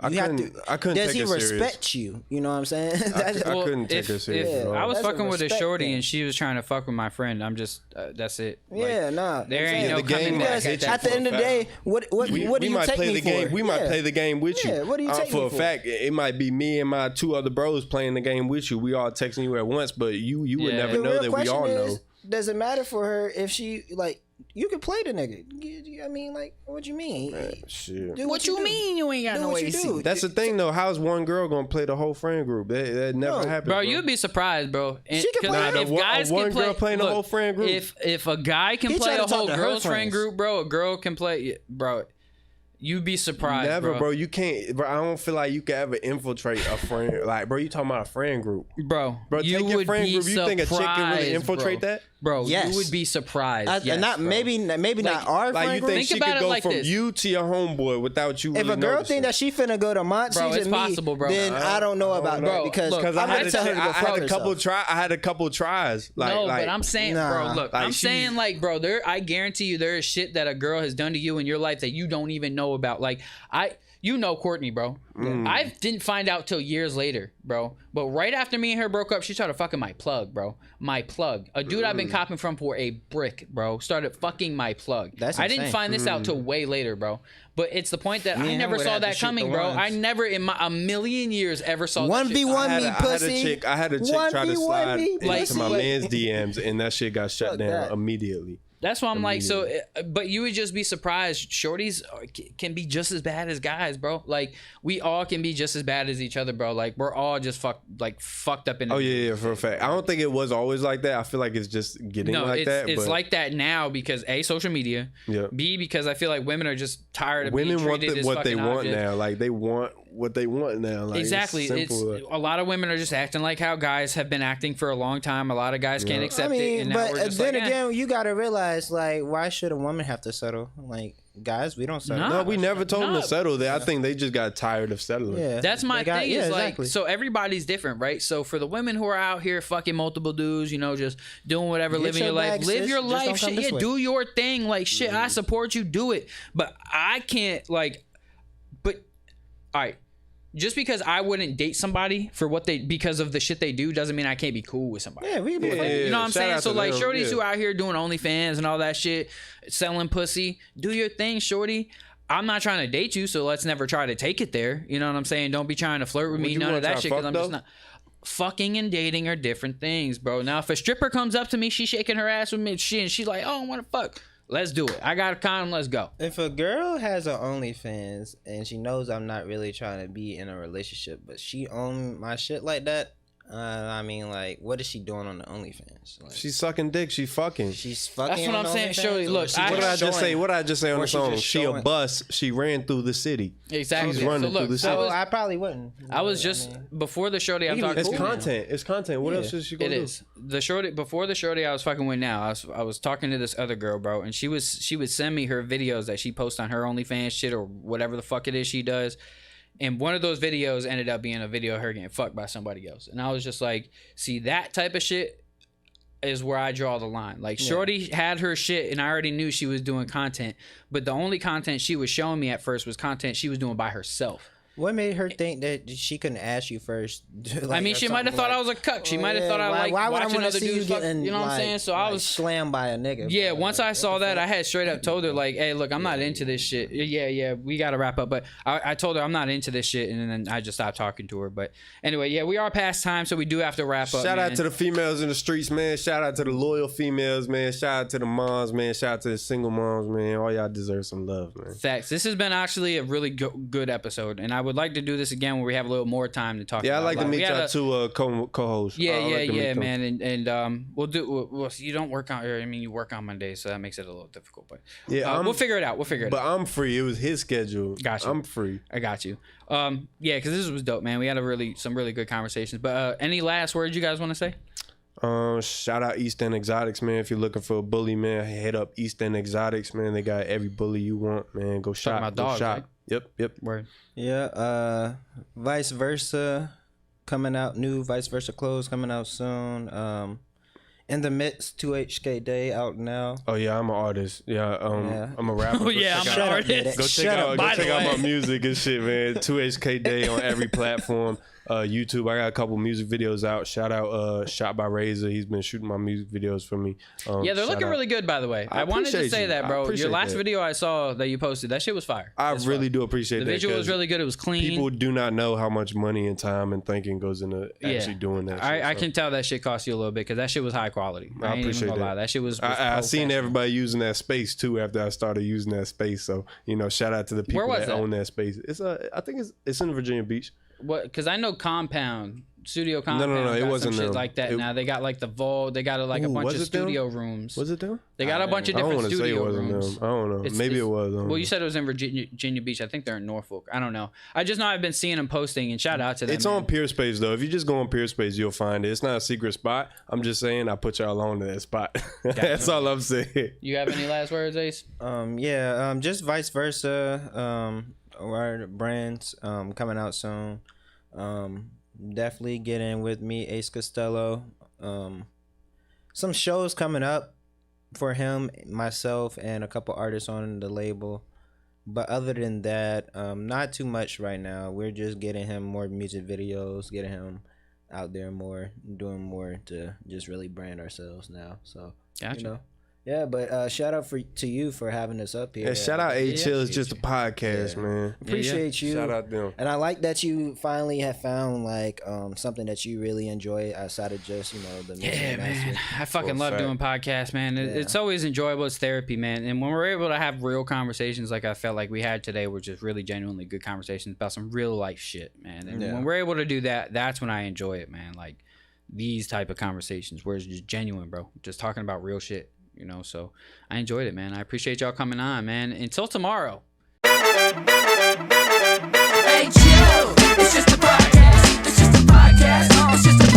C: I couldn't
B: does
C: take
B: he
C: it serious.
B: respect you? You know what I'm saying?
C: I couldn't take
A: if,
C: her serious
A: if
C: at all.
A: I was
B: That's a
A: fucking with a
B: respect
A: shorty
B: thing.
A: and she was trying to fuck with my friend, I'm just that's it. Like,
B: Yeah, nah.
A: there
B: I'm
A: ain't
B: saying.
A: no
C: the game
A: coming
C: might
A: back
C: hit
A: at
C: you
A: that
B: At the
C: for
B: end
C: a
B: of the day,
C: fact.
B: what do you
C: might
B: take
C: play
B: me
C: the game.
B: for?
C: We might
B: Yeah.
C: play the game with you.
B: Yeah, what do you take
C: for
B: me
C: a
B: for?
C: fact? It might be me and my two other bros playing the game with you. We all texting you at once, but you would
A: Yeah.
C: never
B: The
C: know
B: real
C: that we
B: question
C: all know.
B: is, does it matter for her if she like? You can play the nigga. I mean, like, what you mean?
C: Shit.
B: Do
A: What you
B: do.
A: mean you ain't got
B: Do
A: no
B: what you
A: AC?
B: do.
C: That's the thing, though. How's one girl gonna play the whole friend group? That never
B: No,
C: happened,
A: Bro, you'd be surprised, bro. And,
B: She can
A: 'cause
B: play
A: if
C: the-
A: guys
C: one
A: can play,
C: girl playing the
A: look,
C: whole friend group.
A: If a guy can
B: He
A: play
B: tried
A: a
B: to talk
A: whole
B: to her
A: girl's friend
B: friends.
A: group, bro, a girl can play, bro. You'd be surprised,
C: Never,
A: bro.
C: bro. You can't, bro. I don't feel like you can ever infiltrate a friend. Like, bro, you talking about a friend group,
A: Bro,
C: bro.
A: you
C: Take your
A: would
C: friend
A: be
C: group. You think a chick can really
A: surprised,
C: infiltrate
A: bro.
C: that?
A: Bro,
B: Yes.
A: you would be surprised. Yes,
B: And not
A: bro.
B: maybe not our
C: Like,
B: friend
C: you
B: group.
C: think she
A: about
C: could
A: it
C: go
A: like
C: from
A: this.
C: you to your homeboy without you?
B: If
C: really
B: a girl
C: noticing?
B: think that she finna go to Monty's
A: Bro, it's
B: and me,
A: possible, bro.
B: then I don't know about
A: Bro,
B: that because
A: look,
C: Because
B: I'm
C: I
B: gonna
C: had,
B: tell her to go
C: I
B: fuck
C: had a couple
B: herself.
C: I had a couple tries. Like,
A: no,
C: like,
A: but I'm saying,
B: Nah.
A: bro, look,
C: Like,
A: I'm
C: she's-
A: saying, like, bro, I guarantee you there is shit that a girl has done to you in your life that you don't even know about. Like, you know Courtney, bro. I didn't find out till years later, bro. But right after me and her broke up, she started fucking my plug, bro. My plug. A dude I've been copping from for a brick, bro, started fucking my plug.
B: That's
A: I didn't
B: insane.
A: find this out till way later, bro. But it's the point that
B: Me
A: I
B: and him
A: never
B: would
A: saw
B: have to
A: that
B: shoot
A: coming,
B: the
A: bro.
B: ones.
A: I never in a million years ever saw that shit
B: 1v1
A: coming.
B: me,
C: I had a
B: pussy.
C: chick. I had a chick try to
B: 1v1
C: slide
B: me,
C: into
B: pussy.
C: my man's DMs, and that shit got shut
B: Fuck
C: down
B: that.
C: immediately.
A: That's why I'm like, so, but you would just be surprised. Shorties can be just as bad as guys, bro. Like, we all can be just as bad as each other, bro. Like, we're all just fucked up in the
C: Oh yeah, for a fact. I don't think it was always like that. I feel like it's just getting
A: No,
C: like
A: it's,
C: that.
A: it's
C: but
A: like that now because A, social media.
C: Yeah.
A: B, because I feel like women are just tired of
C: women
A: being
C: want
A: treated as
C: what they
A: fucking
C: want
A: objects.
C: now. Like they want what they want now. Like,
A: Exactly.
C: It's simple.
A: A lot of women are just acting like how guys have been acting for a long time. A lot of guys can't
C: Yeah.
A: accept
B: I
A: it.
B: mean,
A: And now
B: but
A: we're just
B: then
A: like,
B: again, you gotta realize, like, why should a woman have to settle? Like, guys, we don't settle.
A: Nah.
C: No, we never told them
A: Nah.
C: to settle. I think they just got tired of settling.
B: Yeah,
A: That's my
B: They got-
A: thing
B: yeah,
A: is like,
B: exactly.
A: so everybody's different, right? So for the women who are out here fucking multiple dudes, you know, just doing whatever,
B: Get
A: living
B: your
A: your life,
B: bag,
A: live
B: sis.
A: your
B: Just
A: life,
B: don't come
A: shit.
B: this
A: Yeah,
B: way.
A: do your thing. Like, shit, I support you, do it. But I can't, like, but, all right. Just because I wouldn't date somebody for because of the shit they do doesn't mean I can't be cool with somebody.
B: Yeah, we can be friends.
A: You know what I'm
C: Shout
A: saying?
C: out
A: So
C: to
A: like
C: them,
A: shorties
C: yeah.
A: who out here doing OnlyFans and all that shit, selling pussy, do your thing, shorty. I'm not trying to date you, so let's never try to take it there. You know what I'm saying? Don't be trying to flirt with me,
C: you
A: none
C: wanna
A: of that
C: try
A: shit, because
C: fuck,
A: I'm just
C: though?
A: not. Fucking and dating are different things, bro. Now if a stripper comes up to me, she's shaking her ass with me, and she's like, "Oh, I want to fuck." Let's do it. I got a condom. Let's go.
B: If a girl has an OnlyFans and she knows I'm not really trying to be in a relationship, but she own my shit like that, I mean, like, what is she doing on the OnlyFans? Like,
C: She's sucking dick. She fucking.
B: she's fucking.
A: That's what
B: on
A: I'm
B: the
A: saying.
B: OnlyFans,
A: Shorty,
B: or
A: look,
B: she's
A: I-
C: What did I just
B: showing-
C: say? What did I just say on
B: or
C: the
B: she
C: song?
B: just
C: She a
B: showing-
C: bus. She ran through the city.
A: Exactly.
C: She's running through the city.
B: So I probably wouldn't.
A: I was just before the shorty I'm
B: You can
A: talking
B: be
C: It's
A: to.
B: cool.
C: content. It's content. What
B: Yeah.
C: else is she
A: It
C: gonna do?
A: is the shorty before the shorty I was fucking with now. I was talking to this other girl, bro, and she would send me her videos that she posts on her OnlyFans shit or whatever the fuck it is she does. And one of those videos ended up being a video of her getting fucked by somebody else. And I was just like, see, that type of shit is where I draw the line. Like, shorty had her shit, and I already knew she was doing content. But the only content she was showing me at first was content she was doing by herself.
B: What made her think that she couldn't ask you first?
A: I mean, she might have thought I was a cuck. She might have thought I like watching other dudes. You know what I'm saying? So I was
B: slammed by a nigga.
A: Yeah, once I saw that, I had straight up told her like, "Hey, look, I'm not into this shit." Yeah, we gotta wrap up. But I told her I'm not into this shit, and then I just stopped talking to her. But anyway, yeah, we are past time, so we do have to wrap up.
C: Shout out to the females in the streets, man. Shout out to the loyal females, man. Shout out to the moms, man. Shout out to the single moms, man. All y'all deserve some love, man.
A: Facts. This has been actually a really good episode, and I would like to do this again where we have a little more time to talk.
C: Yeah,
A: about
C: I'd like to meet y'all two co-hosts.
A: Yeah, man, and we'll do. Well, you don't work on. I mean, you work on Mondays, so that makes it a little difficult. But yeah, we'll figure it out.
C: But I'm free. It was his schedule.
A: Got you.
C: I'm free.
A: I got you. Yeah, because this was dope, man. We had some really good conversations. But any last words you guys want to say?
C: Shout out East End Exotics, man. If you're looking for a bully, man, hit up East End Exotics, man. They got every bully you want, man. Go shop.
A: About dogs, right?
C: Yep.
A: Word.
B: Yeah. Vice Versa coming out. New Vice Versa clothes coming out soon. In the Midst 2HK Day out now.
C: Oh yeah, I'm an artist. Yeah, I'm a rapper.
A: Oh yeah, I'm an artist.
C: Go check out my music and shit, man. 2HK Day on every platform. YouTube, I got a couple music videos out. Shout out Shot by Razor. He's been shooting my music videos for me.
A: Yeah, they're looking really good, by the way. I wanted to say that, bro. Your last video I saw that you posted, that shit was fire.
C: I really do appreciate that.
A: The visual was really good. It was clean.
C: People do not know how much money and time and thinking goes into actually doing that shit.
A: I can tell that shit cost you a little bit because that shit was high quality.
C: I appreciate that.
A: That shit was
C: I seen everybody using that space too after I started using that space. So, shout out to the people that own that space. It's I think it's in Virginia Beach.
A: What? Because I know Studio Compound.
C: No, it wasn't
A: some shit like that. Now they got like the vault. They got like a bunch of studio rooms.
C: Was it them?
A: They got a bunch of different studio rooms.
C: I don't know. Maybe it was.
A: Well, you said it was in Virginia Beach. I think they're in Norfolk. I don't know. I just know I've been seeing them posting, and shout out to them.
C: It's on Peerspace though. If you just go on Peerspace, you'll find it. It's not a secret spot. I'm just saying I put y'all on to that spot. That's all I'm saying.
A: You have any last words, Ace?
B: Just Vice Versa. Our brands coming out soon. Definitely get in with me, Ace Costello. Some shows coming up for him, myself, and a couple artists on the label. But other than that, not too much right now. We're just getting him more music videos, getting him out there more, doing more to just really brand ourselves now. So,
A: gotcha.
B: Yeah, but shout out to you for having us up here.
C: Yeah, shout out A-Chill. It's just a podcast, man.
B: Appreciate you.
C: Shout out them.
B: And I like that you finally have found like something that you really enjoy outside of just the music.
A: Yeah, man. I fucking love doing podcasts, man. It's always enjoyable. It's therapy, man. And when we're able to have real conversations like I felt like we had today, were just really genuinely good conversations about some real life shit, man. And when we're able to do that, that's when I enjoy it, man. Like these type of conversations where it's just genuine, bro. Just talking about real shit. So I enjoyed it, man. I appreciate y'all coming on, man. Until tomorrow.
D: Hey, chill. It's just a podcast. It's just a podcast. It's just a